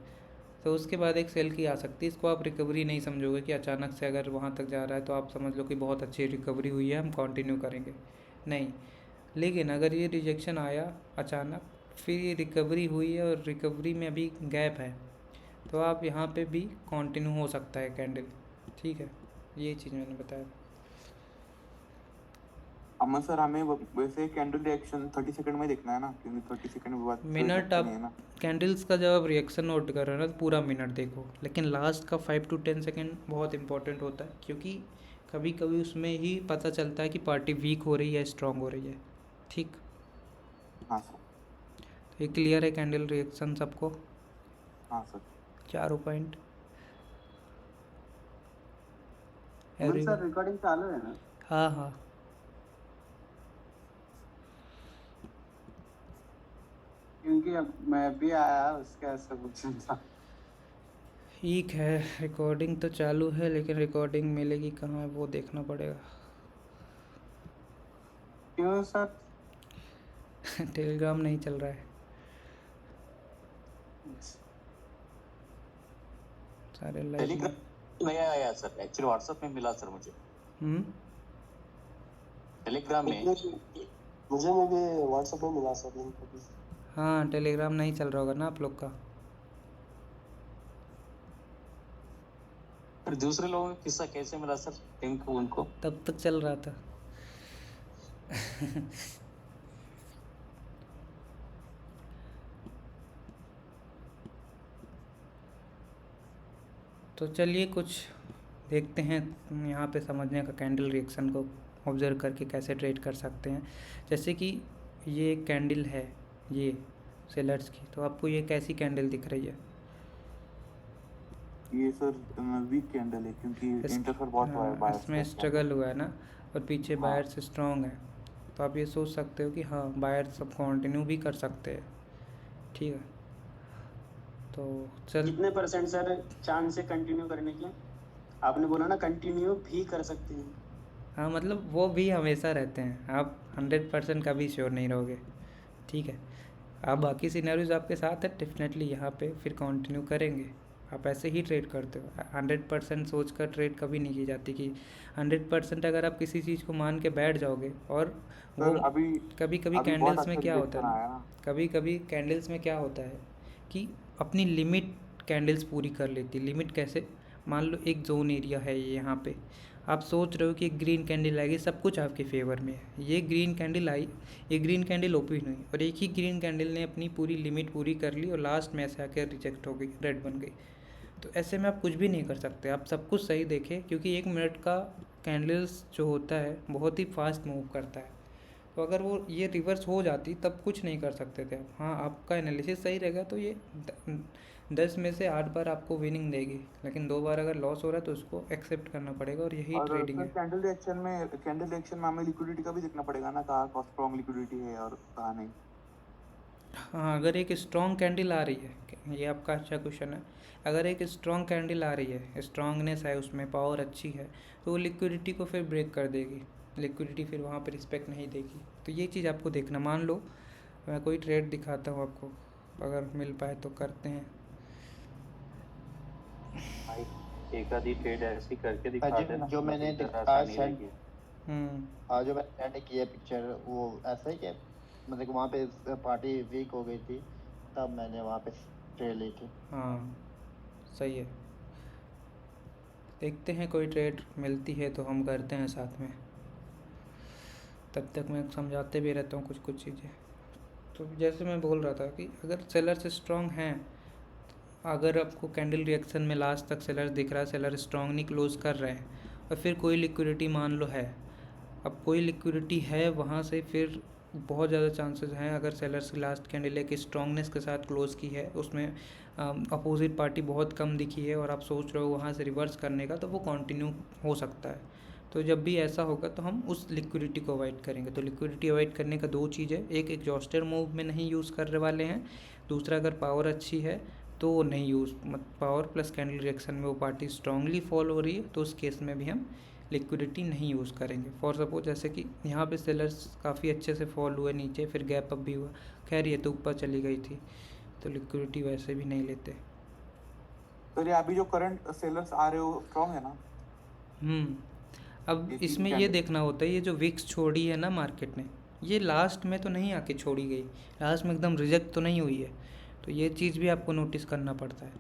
S1: तो उसके बाद एक सेल की आ सकती है। इसको आप रिकवरी नहीं समझोगे कि अचानक से अगर वहाँ तक जा रहा है तो आप समझ लो कि बहुत अच्छी रिकवरी हुई है, हम कंटिन्यू करेंगे, नहीं। लेकिन अगर ये रिजेक्शन आया अचानक, फिर ये रिकवरी हुई है और रिकवरी में अभी गैप है, तो आप यहाँ पे भी कंटिन्यू हो सकता है कैंडल, ठीक है। ये चीज़ मैंने बताया।
S4: अमन सर हमें वैसे कैंडल रिएक्शन 30 सेकंड में देखना है ना, क्योंकि 30 सेकंड के बाद
S1: मिनट आप कैंडल्स का जब आप रिएक्शन नोट कर रहे हो ना तो पूरा मिनट देखो, लेकिन लास्ट का 5 to 10 सेकंड बहुत इंपॉर्टेंट होता है, क्योंकि कभी कभी उसमें ही पता चलता है कि पार्टी वीक हो रही है स्ट्रांग हो रही है, ठीक।
S4: हाँ सर।
S1: तो ये क्लियर है कैंडल रिएक्शन सबको?
S4: हाँ सर।
S1: चारों पॉइंट
S3: सर रिकॉर्डिंग चालू है ना?
S1: हाँ हाँ
S3: क्योंकि अब मैं भी आया उसका सब्सक्रिप्शन था।
S1: ठीक है, रिकॉर्डिंग तो चालू है लेकिन रिकॉर्डिंग मिलेगी कहाँ वो देखना पड़ेगा।
S3: क्यों सर?
S1: टेलीग्राम नहीं चल रहा है, सारे लाइव
S5: टेलीग्राम नहीं आया सर, एक्चुअली व्हाट्सएप में मिला सर मुझे। टेलीग्राम में
S3: मुझे व्हाट्सएप में मिला सर।
S1: हाँ टेलीग्राम नहीं चल रहा होगा ना आप लोग का।
S5: फिर दूसरे लोगों को किस्सा कैसे मिला सर लिंक उनको?
S1: तब तक चल रहा था। तो चलिए कुछ देखते हैं यहाँ पे समझने का, कैंडल रिएक्शन को ऑब्जर्व करके कैसे ट्रेड कर सकते हैं। जैसे कि ये एक कैंडल है ये सेलर्स की, तो आपको ये कैसी कैंडल दिख रही है?
S4: ये सर वीक कैंडल है क्योंकि इंटरफेयर बहुत हुआ है बायर्स
S1: इसमें
S4: का।
S1: स्ट्रगल हुआ है ना, और पीछे
S4: हाँ।
S1: बायर्स स्ट्रॉन्ग है, तो आप ये सोच सकते हो कि हाँ बायर्स अब कंटिन्यू भी कर सकते हैं। ठीक है, तो चल
S3: कितने परसेंट सर चांस है कंटिन्यू करने के? आपने बोला ना कंटिन्यू भी कर सकते हैं।
S1: हाँ मतलब वो भी हमेशा रहते हैं, आप 100% कभी श्योर नहीं रहोगे। ठीक है, आप बाकी सिनेरियोज आपके साथ है, डेफिनेटली यहाँ पे फिर कंटिन्यू करेंगे। आप ऐसे ही ट्रेड करते हो, 100% सोच कर ट्रेड कभी नहीं की जाती कि 100% अगर आप किसी चीज़ को मान के बैठ जाओगे। और वो
S4: सर अभी
S1: कभी कभी
S4: अभी बहुत
S1: कैंडल्स में
S4: अच्छा
S1: क्या होता
S4: रिजेक्शन
S1: है
S4: आया
S1: ना,
S4: ना।
S1: कभी कभी कैंडल्स में क्या होता है कि अपनी लिमिट कैंडल्स पूरी कर लेती। लिमिट कैसे? मान लो एक जोन एरिया है ये, यहाँ पे आप सोच रहे हो कि एक ग्रीन कैंडल आएगी, सब कुछ आपके फेवर में है, ये ग्रीन कैंडल आई, ये ग्रीन कैंडल ओपन हुई और एक ही ग्रीन कैंडल ने अपनी पूरी लिमिट पूरी कर ली और लास्ट में ऐसे आकर रिजेक्ट हो गई, रेड बन गई। तो ऐसे में आप कुछ भी नहीं कर सकते, आप सब कुछ सही देखें, क्योंकि 1 मिनट का कैंडल्स जो होता है बहुत ही फास्ट मूव करता है। तो अगर वो ये रिवर्स हो जाती तब कुछ नहीं कर सकते थे आप। हाँ, आपका एनालिसिस सही रहेगा तो ये 10 में से 8 बार आपको विनिंग देगी, लेकिन 2 बार अगर लॉस हो रहा है तो उसको एक्सेप्ट करना पड़ेगा, और यही
S4: और
S1: ट्रेडिंग
S4: सर
S1: है।
S4: कैंडल रिएक्शन में हमें लिक्विडिटी का भी देखना पड़ेगा ना, कहाँ स्ट्रॉन्ग लिक्विडिटी है और कहाँ नहीं।
S1: हाँ, अगर एक स्ट्रॉन्ग कैंडल आ रही है, ये आपका अच्छा क्वेश्चन है। अगर एक स्ट्रॉन्ग कैंडल आ रही है, स्ट्रॉन्गनेस है उसमें, पावर अच्छी है, तो वो लिक्विडिटी को फिर ब्रेक कर देगी, लिक्विडिटी फिर वहाँ पर रिस्पेक्ट नहीं देगी। तो ये चीज़ आपको देखना। मान लो मैं कोई ट्रेड दिखाता हूँ आपको, अगर मिल पाए तो करते हैं।
S5: भाई एक आधी ट्रेड ऐसी करके दिखा
S6: अजय,
S5: देना,
S6: जो मैंने
S5: मतलब ज़रा
S6: आज
S5: आसानी
S6: सेंड
S5: रहेगी।
S1: हम्म।
S6: जो मैंने सेंड किया पिक्चर, वो ऐसा ही क्या, मतलब वहाँ पे पार्टी वीक हो गई थी तब मैंने वहाँ पे ट्रेड ली थी।
S1: हाँ सही है, देखते हैं कोई ट्रेड मिलती है तो हम करते हैं साथ में। तब तक मैं समझाते भी रहता हूँ कुछ कुछ चीज़ें। तो जैसे मैं बोल रहा था कि अगर सेलर्स स्ट्रॉन्ग हैं, अगर आपको कैंडल रिएक्शन में लास्ट तक सेलर दिख रहा है, सेलर स्ट्रॉन्ग नहीं क्लोज कर रहे हैं, और फिर कोई लिक्विडिटी मान लो है, अब कोई लिक्विडिटी है वहाँ से, फिर बहुत ज़्यादा चांसेस हैं, अगर सेलर्स की लास्ट कैंडल एक स्ट्रॉन्गनेस के साथ क्लोज की है, उसमें अपोजिट पार्टी बहुत कम दिखी है और आप सोच रहे हो वहाँ से रिवर्स करने का, तो वो कंटिन्यू हो सकता है। तो जब भी ऐसा होगा तो हम उस लिक्विडिटी को अवॉइड करेंगे। तो लिक्विडिटी अवॉइड करने का 2 चीज़ है, एक एग्जॉस्टर मूव में नहीं यूज़ करने वाले हैं, दूसरा अगर पावर अच्छी है तो वो नहीं use, power plus candle reaction में वो पार्टी स्ट्रांगली फॉल हो रही है तो उस केस में भी हम लिक्विडिटी नहीं यूज़ करेंगे। फॉर सपोज जैसे कि यहाँ पे सेलर्स काफ़ी अच्छे से फॉल हुए नीचे, फिर गैप अप भी हुआ, खैर ये तो ऊपर चली गई थी, तो लिक्विडिटी वैसे भी नहीं लेते।
S4: सर ये अभी जो करंट सेलर्स आ रहे हो स्ट्रॉन्ग है ना?
S1: अब
S4: ये तीन
S1: इसमें ये
S4: कैंडल
S1: देखना होता है, ये जो विक्स छोड़ी है ना मार्केट ने, ये लास्ट में तो नहीं आके छोड़ी गई, लास्ट में एकदम रिजेक्ट तो नहीं हुई है, तो ये चीज़ भी आपको नोटिस करना पड़ता है।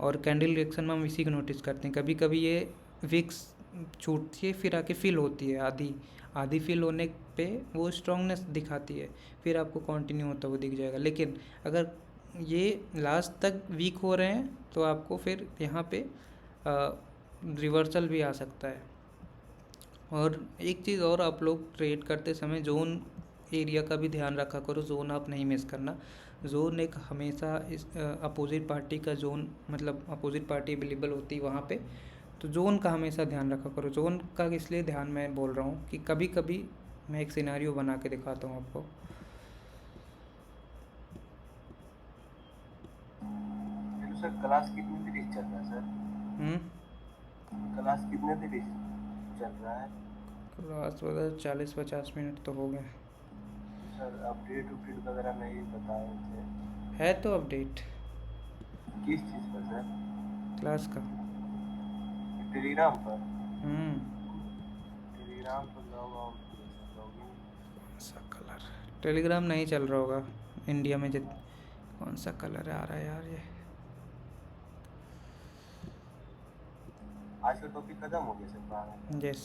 S1: और कैंडल रिएक्शन में हम इसी को नोटिस करते हैं, कभी कभी ये विक्स छूटती है फिर आके फिल होती है, आधी आधी फिल होने पे वो स्ट्रॉन्गनेस दिखाती है, फिर आपको कंटिन्यू होता हुआ दिख जाएगा। लेकिन अगर ये लास्ट तक वीक हो रहे हैं तो आपको फिर यहाँ पे रिवर्सल भी आ सकता है। और एक चीज़ और, आप लोग ट्रेड करते समय जोन एरिया का भी ध्यान रखा करो, जोन आप नहीं मिस करना। जोन एक हमेशा इस अपोजिट पार्टी का जोन, मतलब अपोजिट पार्टी अवेलेबल होती है वहाँ पे, तो जोन का हमेशा ध्यान रखा करो। जोन का इसलिए ध्यान मैं बोल रहा हूँ कि कभी कभी मैं एक सिनारियो बना के दिखाता हूँ आपको।
S2: सर क्लास कितने तरीके चल रहा है सर? क्लास कितने तरीके चल रहा है?
S1: क्लास 40-50 मिनट तो हो गए
S2: सर अपडेट वगैरह नहीं बताए थे।
S1: है, तो अपडेट
S2: किस चीज़ पर सर?
S1: क्लास का।
S2: टेलीग्राम पर?
S1: हम्म।
S2: टेलीग्राम पर लॉगिन।
S1: कौन सा कलर? टेलीग्राम नहीं चल रहा होगा इंडिया में, जित कौन सा कलर आ रहा है यार ये?
S2: आज का टॉपिक खत्म हो गया सर पुराना?
S1: यस।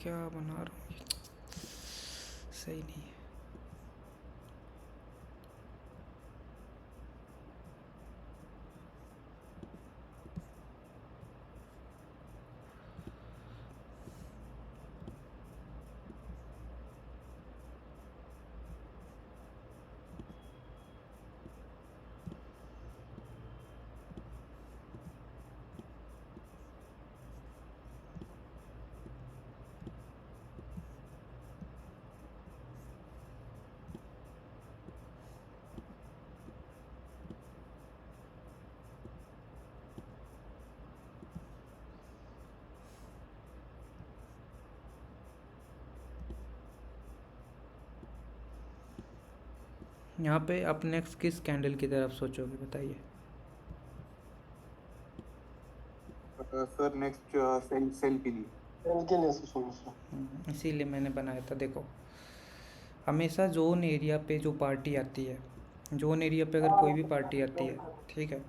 S1: क्या बना रहा हूँ, सही नहीं है। यहाँ पे आप नेक्स्ट किस कैंडल की तरफ सोचोगे बताइए।
S4: सर नेक्स्ट सेल सेल के लिए।
S2: सेल के लिए सोचो।
S1: इसीलिए मैंने बनाया था। देखो हमेशा जोन एरिया पे जो पार्टी आती है, जोन एरिया पे अगर कोई भी पार्टी आती है, ठीक है,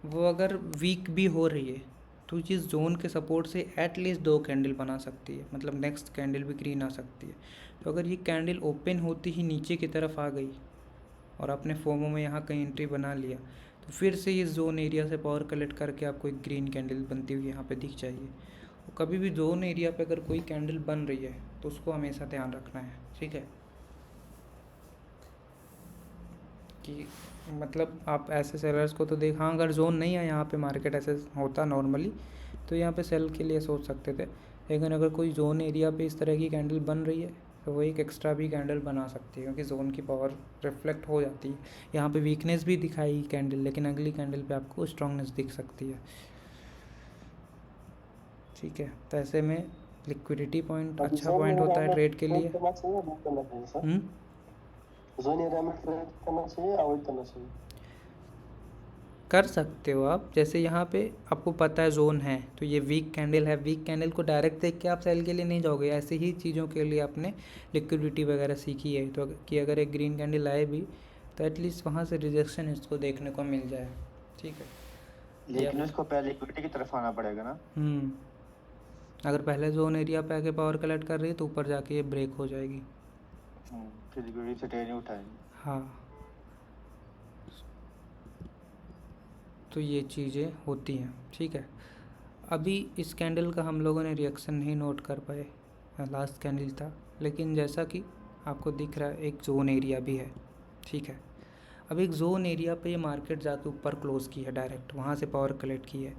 S1: वो अगर वीक भी हो रही है तो जिस जोन के सपोर्ट से एटलीस्ट 2 कैंडल बना सकती है, मतलब नेक्स्ट कैंडल भी ग्रीन आ सकती है। तो अगर ये कैंडल ओपन होती ही नीचे की तरफ आ गई और आपने फोमो में यहाँ कहीं एंट्री बना लिया, तो फिर से इस जोन एरिया से पावर कलेक्ट करके आपको एक ग्रीन कैंडल बनती हुई यहाँ पे दिख जाएगी। तो कभी भी जोन एरिया पे अगर कोई कैंडल बन रही है तो उसको हमेशा ध्यान रखना है, ठीक है, कि मतलब आप ऐसे सेलर्स को तो देखा, अगर जोन नहीं है यहाँ पे, मार्केट ऐसे होता नॉर्मली तो यहाँ पे सेल के लिए सोच सकते थे। लेकिन अगर कोई जोन एरिया पे इस तरह की कैंडल बन रही है तो वो एक एक्स्ट्रा भी कैंडल बना सकती है, क्योंकि जोन की पावर रिफ्लेक्ट हो जाती है। यहाँ पे वीकनेस भी दिखाई कैंडल, लेकिन अगली कैंडल पे आपको स्ट्रांगनेस दिख सकती है, ठीक है। तो ऐसे में लिक्विडिटी पॉइंट अच्छा पॉइंट होता है ट्रेड के लिए।
S2: जोन एरिया में ट्रेड करना चाहिए, अवॉइड करना चाहिए।
S1: कर सकते हो आप, जैसे यहाँ पे आपको पता है जोन है तो ये वीक कैंडल है, वीक कैंडल को डायरेक्ट देख के आप सेल के लिए नहीं जाओगे। ऐसे ही चीज़ों के लिए आपने लिक्विडिटी वगैरह सीखी है तो कि अगर एक ग्रीन कैंडल आए भी तो एटलीस्ट वहाँ से रिजेक्शन इसको देखने को मिल जाए, ठीक है।
S6: लेकिन उसको पहले लिक्विडिटी की तरफ आना पड़ेगा ना।
S1: अगर पहले जोन एरिया पे आके पावर कलेक्ट कर रही है तो ऊपर जाके ये ब्रेक हो जाएगी,
S6: फिर लिक्विडिटी से ट्रेड नहीं उठाएंगे।
S1: हाँ, तो ये चीज़ें होती हैं, ठीक है। अभी इस कैंडल का हम लोगों ने रिएक्शन नहीं नोट कर पाए, लास्ट कैंडल था, लेकिन जैसा कि आपको दिख रहा है एक जोन एरिया भी है, ठीक है। अब एक जोन एरिया पे ये मार्केट जाके ऊपर क्लोज़ की है डायरेक्ट, वहाँ से पावर कलेक्ट की है।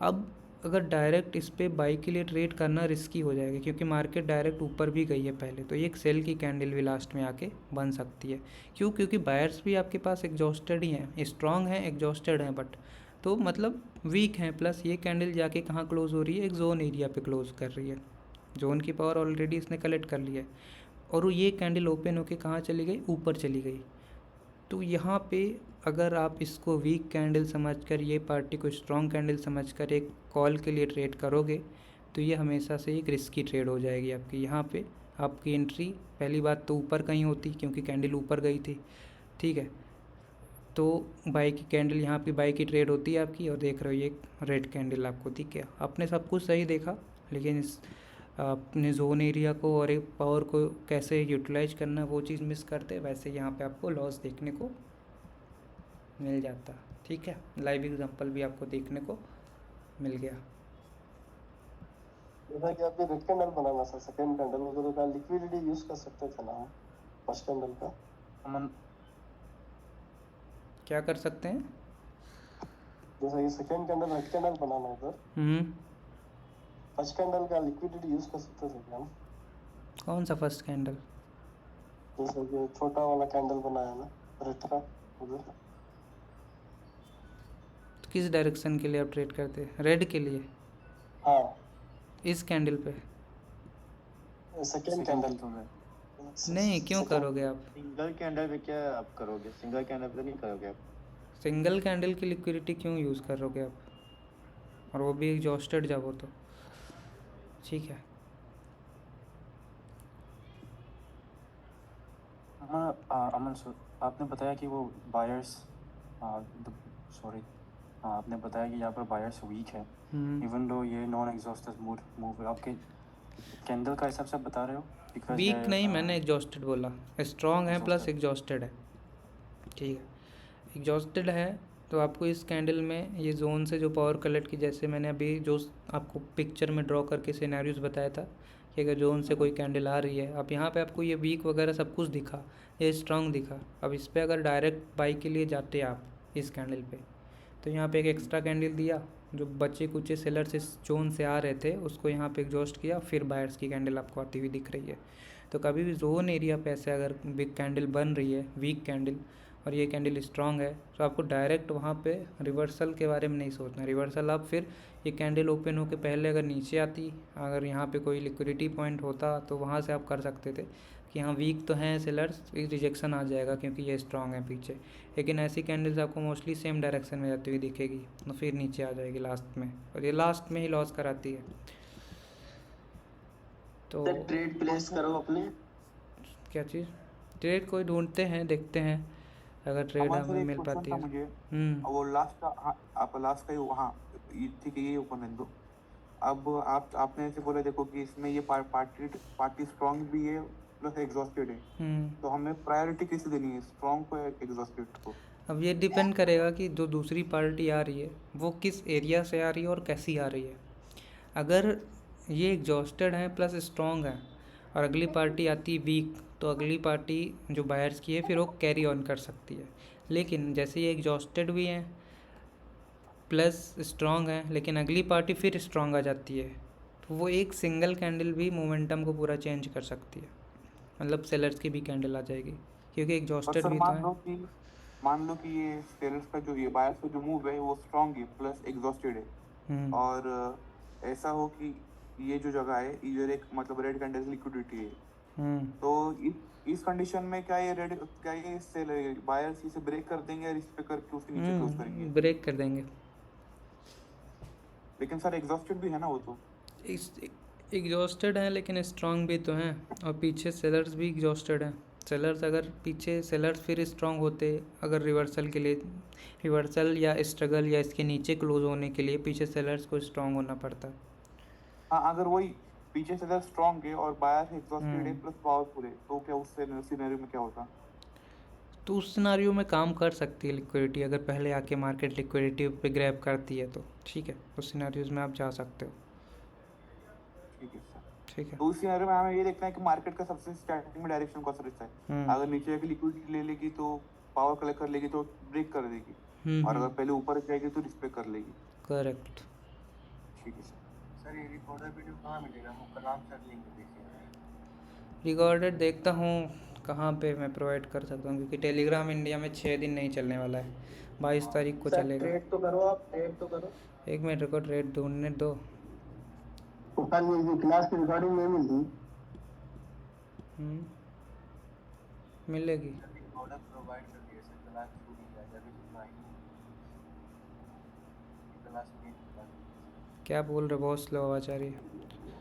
S1: अब अगर डायरेक्ट इस पे बाई के लिए ट्रेड करना रिस्की हो जाएगा, क्योंकि मार्केट डायरेक्ट ऊपर भी गई है पहले, तो ये एक सेल की कैंडल भी लास्ट में आके बन सकती है। क्यों? क्योंकि बायर्स भी आपके पास एग्जॉस्टेड ही हैं, स्ट्रांग हैं, एग्जॉस्टेड हैं, बट तो मतलब वीक हैं। प्लस ये कैंडल जाके कहाँ क्लोज़ हो रही है, एक जोन एरिया पे क्लोज़ कर रही है, जोन की पावर ऑलरेडी इसने कलेक्ट कर लिया है, और ये कैंडल ओपन होके कहाँ चली गई, ऊपर चली गई। तो यहाँ पे अगर आप इसको वीक कैंडल समझकर, ये पार्टी को स्ट्रॉन्ग कैंडल समझकर एक कॉल के लिए ट्रेड करोगे तो ये हमेशा से एक रिस्की ट्रेड हो जाएगी आपकी। यहाँ पे आपकी एंट्री पहली बात तो ऊपर कहीं होती, क्योंकि कैंडल ऊपर गई थी, ठीक है। तो बाई की कैंडल, यहाँ पे बाई की ट्रेड होती है आपकी, और देख रहे हो ये एक रेड कैंडल आपको दिख गया। आपने सब कुछ सही देखा, लेकिन इस अपने जोन एरिया को और एक पावर को कैसे यूटिलाइज करना वो चीज़ मिस करते, वैसे यहाँ पे आपको लॉस देखने को मिल जाता, ठीक है। लाइव एग्जांपल भी आपको देखने को मिल गया।
S2: जैसा कि आपने रेड कैंडल बनाना था, सेकंड कैंडल वगैरह का लिक्विडिटी यूज कर सकते थे ना हम फर्स्ट कैंडल का।
S5: अमन
S1: क्या कर सकते हैं?
S2: जैसा ये सेकंड कैंडल रेड कैंडल बनाना है सर, फर्स्ट कैंडल का लिक्विडिटी यूज कर सकते थे क्या हम?
S1: कौन सा फर्स्ट कैंडल?
S2: जैसे कि छोटा वाला कैंडल बनाया ना रेड का, उधर
S1: तो किस डायरेक्शन के लिए आप ट्रेड करते हैं? रेड के लिए?
S2: हाँ,
S1: इस कैंडल पे?
S2: सेकंड कैंडल तो
S1: नहीं, क्यों करोगे आप?
S6: सिंगल कैंडल पे क्या आप करोगे? सिंगल कैंडल पे नहीं करोगे आप।
S1: सिंगल कैंडल की लिक्विडिटी क्यों यूज़ करोगे आप, और वो भी एग्जॉस्टेड जब हो तो, ठीक है।
S5: अमन सर, आपने बताया कि वो बायर्स, सॉरी, आपने बताया कि यहाँ पर बायर्स वीक है, इवन दो ये नॉन एग्जॉस्टेड मूव आपके
S3: कैंडल का हिसाब से आप बता रहे हो? Because
S1: वीक नहीं, मैंने एग्जॉस्टेड बोला, स्ट्रॉन्ग है प्लस
S3: Exhausted.
S1: एग्जॉस्टेड है, ठीक है। एग्जॉस्टेड है तो आपको इस कैंडल में ये जोन से जो पावर कलेक्ट की, जैसे मैंने अभी जो आपको पिक्चर में ड्रॉ करके सिनेरियोज बताया था कि अगर जोन से कोई कैंडल आ रही है, अब यहाँ पे आपको ये वीक वगैरह सब कुछ दिखा, ये स्ट्रॉन्ग दिखा। अब इस पर अगर डायरेक्ट बाई के लिए जाते आप इस कैंडल पे, तो यहाँ पे एक एक्स्ट्रा कैंडल दिया, जो बचे कुचे सेलर्स इस जोन से आ रहे थे उसको यहाँ पे एग्जॉस्ट किया, फिर बायर्स की कैंडल आपको आती हुई दिख रही है। तो कभी भी जोन एरिया पे ऐसे अगर बिग कैंडल बन रही है, वीक कैंडल, और ये कैंडल स्ट्रांग है, तो आपको डायरेक्ट वहाँ पे रिवर्सल के बारे में नहीं सोचना। रिवर्सल आप फिर ये कैंडल ओपन होकर पहले अगर नीचे आती, अगर यहाँ पे कोई लिक्विडिटी पॉइंट होता तो वहाँ से आप कर सकते थे कि हाँ वीक तो हैं सेलर्स, रिजेक्शन आ जाएगा क्योंकि ये स्ट्रांग है पीछे। लेकिन ऐसी कैंडल्स आपको मोस्टली सेम डायरेक्शन में जाती हुई दिखेगी, तो फिर नीचे आ जाएगी लास्ट में, और ये लास्ट में ही लॉस कराती है। तो
S3: ट्रेड प्लेस करो अपने।
S1: क्या चीज़? ट्रेड कोई ढूंढते हैं, देखते हैं अगर ट्रेड
S4: हमारे सर
S1: हमें
S4: एक
S1: मिल
S4: क्वेश्चन
S1: पाती
S4: था
S1: है।
S4: मुझे, वो लास्ट का, हाँ आप लास्ट का ही वहाँ, ठीक है ये ओपन है दो। अब आपने ऐसे बोला देखो कि इसमें ये पार्टी स्ट्रांग भी है प्लस एग्जॉस्टेड है, तो हमें प्रायोरिटी किसे देनी है, स्ट्रांग को या एग्जॉस्टेड को?
S1: अब ये डिपेंड करेगा कि जो दूसरी पार्टी आ रही है वो किस एरिया से आ रही है और कैसी आ रही है। अगर ये एग्जॉस्टेड है प्लस स्ट्रॉन्ग है और अगली पार्टी आती वीक, तो अगली पार्टी जो बायर्स की है फिर वो कैरी ऑन कर सकती है। लेकिन जैसे ये एग्जॉस्टेड भी हैं प्लस स्ट्रॉन्ग है, लेकिन अगली पार्टी फिर स्ट्रॉन्ग आ जाती है, तो वो एक सिंगल कैंडल भी मोमेंटम को पूरा चेंज कर सकती है। मतलब सेलर्स की भी कैंडल आ जाएगी क्योंकि एग्जॉस्टेड भी तो है।
S4: मान लो कि ये सेलर्स का जो, ये बायर्स का जो मूव है वो स्ट्रांग है प्लस एग्जॉस्टेड है, और ऐसा हो कि ये जो जगह है इधर एक मतलब रेड कैंडल लिक्विडिटी है, तो इस कंडीशन में क्या ये सेलर बायर्स इसे ब्रेक कर देंगे और इस पे करके उसके नीचे क्लोज करेंगे?
S1: ब्रेक कर देंगे।
S4: लेकिन सर एग्जॉस्टेड भी है ना वो, तो
S1: एग्जॉस्टेड है लेकिन स्ट्रॉन्ग भी तो हैं, और पीछे सेलर्स भी एग्जॉस्टेड हैं। सेलर्स अगर पीछे सेलर्स फिर स्ट्रॉन्ग होते, अगर रिवर्सल के लिए, रिवर्सल या स्ट्रगल या इसके नीचे क्लोज होने के लिए पीछे सेलर्स को स्ट्रॉन्ग होना पड़ता।
S4: हाँ अगर वही पीछे सेलर स्ट्रॉन्ग है और बायर एग्जॉस्टेड है प्लस पावरफुल है, तो क्या उस सिनेरियो में क्या होता?
S1: तो उस सिनारियो में काम कर सकती है लिक्विडिटी, अगर पहले आके मार्केट लिक्विडिटी पे ग्रैब करती है तो ठीक है, उस सिनारियोज में आप जा सकते हो।
S4: ठीक है सर,
S1: ठीक है।
S4: तो उस सिनेरियो में हमें ये देखना है कि मार्केट का सबसे स्टार्टिंग में डायरेक्शन कौन सा रहता है। अगर नीचे जाके लिक्विडिटी ले लेगी तो पावर कलेक्ट कर लेगी तो ब्रेक कर देगी, और अगर पहले ऊपर जाएगी तो रिस्पेक्ट कर लेगी।
S1: करेक्ट।
S4: ठीक है सर।
S2: सर ये रिकॉर्डर वीडियो कहाँ मिलेगा? वो कल आप सर लिंक देखिए।
S1: रिकॉर्डेड देखता हूँ कहाँ पे मैं प्रोवाइड कर सकता हूँ, क्योंकि टेलीग्राम इंडिया में 6 दिन नहीं चलने वाला है, 22 तारीख को चलेगा।
S3: ट्रेड तो करो, आप ट्रेड तो करो।
S1: एक मिनट रुको, ट्रेड ढूंढने दो।
S6: कल ये क्लास की रिकॉर्डिंग नहीं मिलती।
S1: मिलेगी।
S2: रिकॉर्डर प्रोवाइड कर दिया सर, क्लास शुरू की जाए अभी सुना ही क्लास में।
S1: क्या बोल रहे, बहुत स्लो आवाज आ रही है।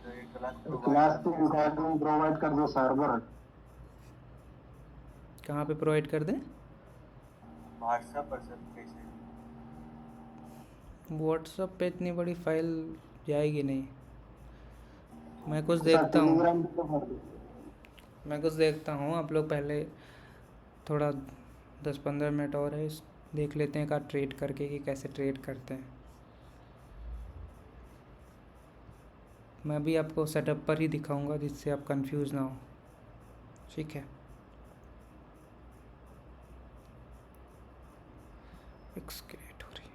S2: तो ये क्लास
S6: की रिकॉर्डिंग प्रोवाइड कर दो सर्वर।
S1: कहाँ पे प्रोवाइड कर दें?
S2: व्हाट्सएप पर सर कैसे?
S1: व्हाट्सएप पे इतनी बड़ी फाइल जाएगी नहीं। मैं कुछ देखता हूँ, आप लोग पहले थोड़ा 10-15 मिनट और है, देख लेते हैं का ट्रेड करके कि कैसे ट्रेड करते हैं। मैं भी आपको सेटअप पर ही दिखाऊंगा जिससे आप कंफ्यूज ना हो, ठीक है। एक्स क्रिएट हो रही है।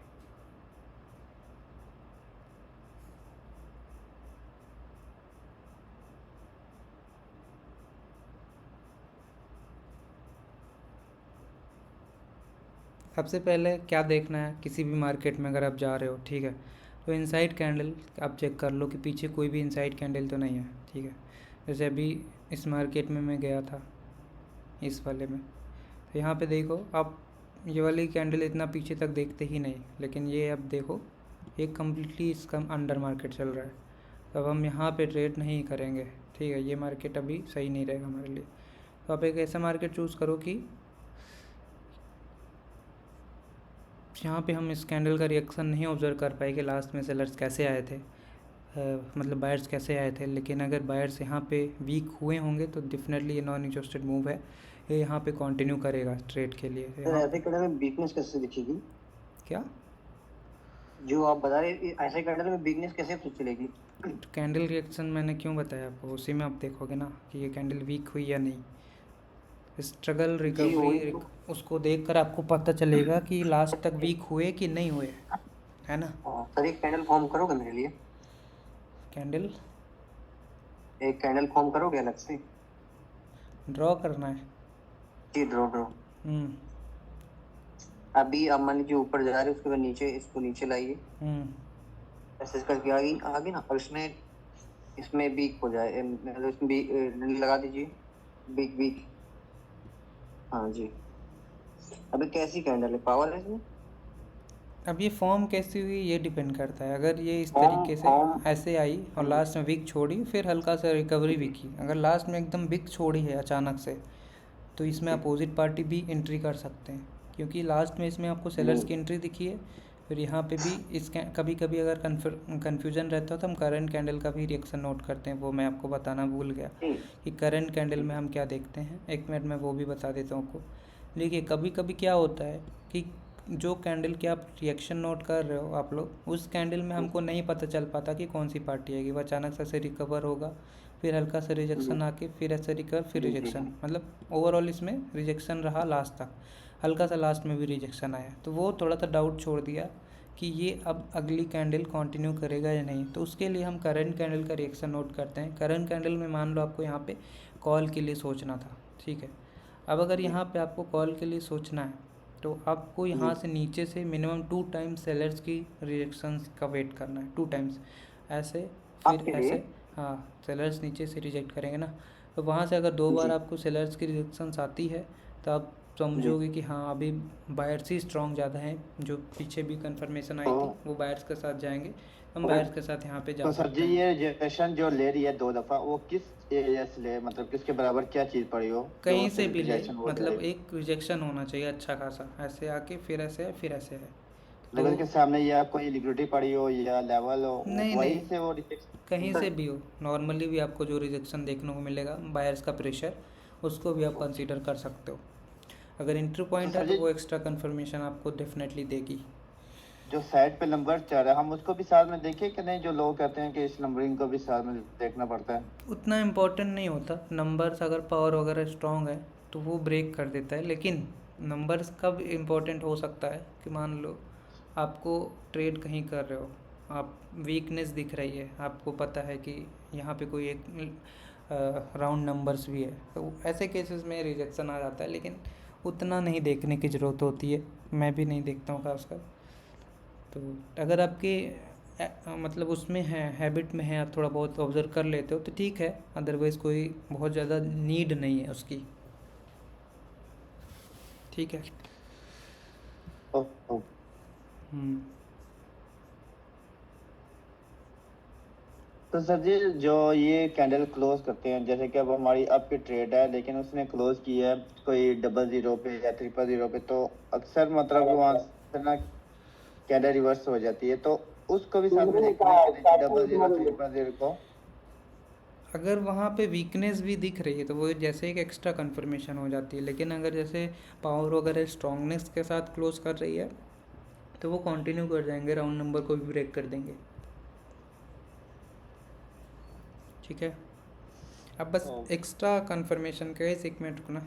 S1: सबसे पहले क्या देखना है किसी भी मार्केट में, अगर आप जा रहे हो, ठीक है, तो इनसाइड कैंडल आप चेक कर लो कि पीछे कोई भी इनसाइड कैंडल तो नहीं है, ठीक है। जैसे अभी इस मार्केट में मैं गया था, इस वाले में, तो यहाँ पे देखो आप, ये वाली कैंडल इतना पीछे तक देखते ही नहीं, लेकिन ये अब देखो ये कम्प्लीटली इसका अंडर मार्केट चल रहा है। तो अब हम यहाँ पे ट्रेड नहीं करेंगे, ठीक है, ये मार्केट अभी सही नहीं रहेगा हमारे लिए। तो आप एक ऐसा मार्केट चूज़ करो कि यहाँ पे हम इस कैंडल का रिएक्शन नहीं ऑब्जर्व कर पाए कि लास्ट में सेलर्स कैसे आए थे। मतलब बायर्स कैसे आए थे, लेकिन अगर बायर्स यहाँ पे वीक हुए होंगे तो डेफिनेटली ये नॉन एग्जॉस्टेड मूव है, ये यहाँ पे कंटिन्यू करेगा ट्रेड के लिए।
S7: सर
S1: यहाँ
S7: ऐसे कैंडल में वीकनेस कैसे दिखेगी?
S1: क्या
S7: जो आप बता रहे ऐसे कैंडल में वीकनेस कैसे पता चलेगी?
S1: कैंडल रिएक्शन मैंने क्यों बताया आपको, उसी में आप देखोगे ना कि ये कैंडल वीक हुई या नहीं। स्ट्रगल रिकवरी उसको देखकर आपको पता चलेगा कि लास्ट तक वीक हुए कि नहीं हुए, है ना।
S7: सर एक कैंडल फॉर्म करोगे मेरे लिए?
S1: कैंडल
S7: एक कैंडल फॉर्म करोगे अलग से?
S1: ड्रॉ करना है
S7: जी ड्रॉ। अभी आप मान लीजिए ऊपर जा रहे उसके बाद नीचे, इसको नीचे लाइए, ऐसे करके आगे ना, और इसमें वीक हो जाए, मतलब इसमें लगा दीजिए वीक। हाँ जी। अभी कैसी कैंडल है, पावर है इसमें?
S1: अब ये फॉर्म कैसी हुई ये डिपेंड करता है। अगर ये इस तरीके से ऐसे आई और लास्ट में विक छोड़ी, फिर हल्का सा रिकवरी भी की, अगर लास्ट में एकदम विक छोड़ी है अचानक से, तो इसमें अपोजिट पार्टी भी एंट्री कर सकते हैं, क्योंकि लास्ट में इसमें आपको सेलर्स की एंट्री दिखी है। फिर यहाँ पे भी कभी कभी अगर कन्फ्यूजन रहता है तो हम करंट कैंडल का भी रिएक्शन नोट करते हैं, वो मैं आपको बताना भूल गया कि करंट कैंडल में हम क्या देखते हैं। एक मिनट में वो भी बता देता हूँ आपको। देखिए कभी कभी क्या होता है कि जो कैंडल के आप रिएक्शन नोट कर रहे हो आप लोग, उस कैंडल में हमको नहीं पता चल पाता कि कौन सी पार्टी आएगी, वो अचानक से ऐसे रिकवर होगा, फिर हल्का सा रिजेक्शन आके फिर ऐसे रिकवर, फिर रिजेक्शन, मतलब ओवरऑल इसमें रिजेक्शन रहा लास्ट तक, हल्का सा लास्ट में भी रिजेक्शन आया, तो वो थोड़ा सा डाउट छोड़ दिया कि ये अब अगली कैंडल कंटिन्यू करेगा या नहीं। तो उसके लिए हम करंट कैंडल का रिएक्शन नोट करते हैं। करंट कैंडल में मान लो आपको यहाँ पे कॉल के लिए सोचना था, ठीक है। अब अगर यहाँ पे आपको कॉल के लिए सोचना है तो आपको यहाँ से नीचे से मिनिमम 2 टाइम्स सेलर्स की रिजेक्शंस का वेट करना है, 2 टाइम्स ऐसे, फिर ऐसे। हाँ, सेलर्स नीचे से रिजेक्ट करेंगे ना, तो वहाँ से अगर 2 बार आपको सेलर्स की रिजेक्शंस आती है तो आप समझोगे कि हाँ अभी बायर्स ही स्ट्रॉन्ग ज़्यादा हैं। जो पीछे भी कंफर्मेशन आई थी वो बायर्स के साथ जाएंगे, हम बायर्स के साथ यहाँ पे जा सकते हैं।
S6: तो सर जी ये रिजेक्शन जो ले रही है 2 दफ़ा, वो किस एरिया से ले, मतलब किसके बराबर क्या चीज़ पड़ी हो?
S1: कहीं से भी ले, मतलब एक रिजेक्शन होना चाहिए अच्छा खासा, ऐसे आके फिर ऐसे है फिर ऐसे है,
S6: लेवल के सामने या कोई लिक्विडिटी पड़ी हो या लेवल हो,
S1: नहीं
S6: से वो रिजेक्शन
S1: कहीं से भी हो, नॉर्मली भी आपको जो रिजेक्शन देखने को मिलेगा बायर्स का प्रेशर, उसको भी आप कंसीडर कर सकते हो। अगर एंट्री पॉइंट है तो वो एक्स्ट्रा कंफर्मेशन आपको डेफिनेटली देगी।
S6: जो साइड पे नंबर चल रहा है हम उसको भी साथ में देखें कि नहीं? जो लोग कहते हैं कि इस नंबरिंग को भी साथ में देखना पड़ता है।
S1: उतना इम्पोर्टेंट नहीं होता, नंबर्स अगर पावर वगैरह स्ट्रॉन्ग है तो वो ब्रेक कर देता है, लेकिन नंबर्स कब इम्पोर्टेंट हो सकता है कि मान लो आपको ट्रेड कहीं कर रहे हो, आप वीकनेस दिख रही है, आपको पता है कि यहाँ पे कोई एक राउंड नंबर्स भी है, तो ऐसे केसेस में रिजेक्शन आ जाता है, लेकिन उतना नहीं देखने की ज़रूरत होती है, मैं भी नहीं देखता हूँ खासकर। तो अगर आपके मतलब उसमें है, हैबिट में है, आप थोड़ा बहुत ऑब्जर्व कर लेते हो तो ठीक है, अदरवाइज़ कोई बहुत ज़्यादा नीड नहीं है उसकी, ठीक है।
S6: तो सर जी जो ये कैंडल क्लोज करते हैं, जैसे कि अब हमारी अप की ट्रेड है लेकिन उसने क्लोज की है कोई 00 पे या 000 पे, तो अक्सर मतलब वहाँ से ना कैंडल रिवर्स हो जाती है, तो उसको भी साथ में देखना है 00 000 को।
S1: अगर वहाँ पे वीकनेस भी दिख रही है तो वो जैसे एक एक्स्ट्रा कंफर्मेशन हो जाती है, लेकिन अगर जैसे पावर वगैरह स्ट्रॉन्गनेस के साथ क्लोज कर रही है तो वो कंटिन्यू कर जाएंगे, राउंड नंबर को भी ब्रेक कर देंगे, ठीक है। अब बस एक्स्ट्रा कंफर्मेशन का 1 मिनट रुकना।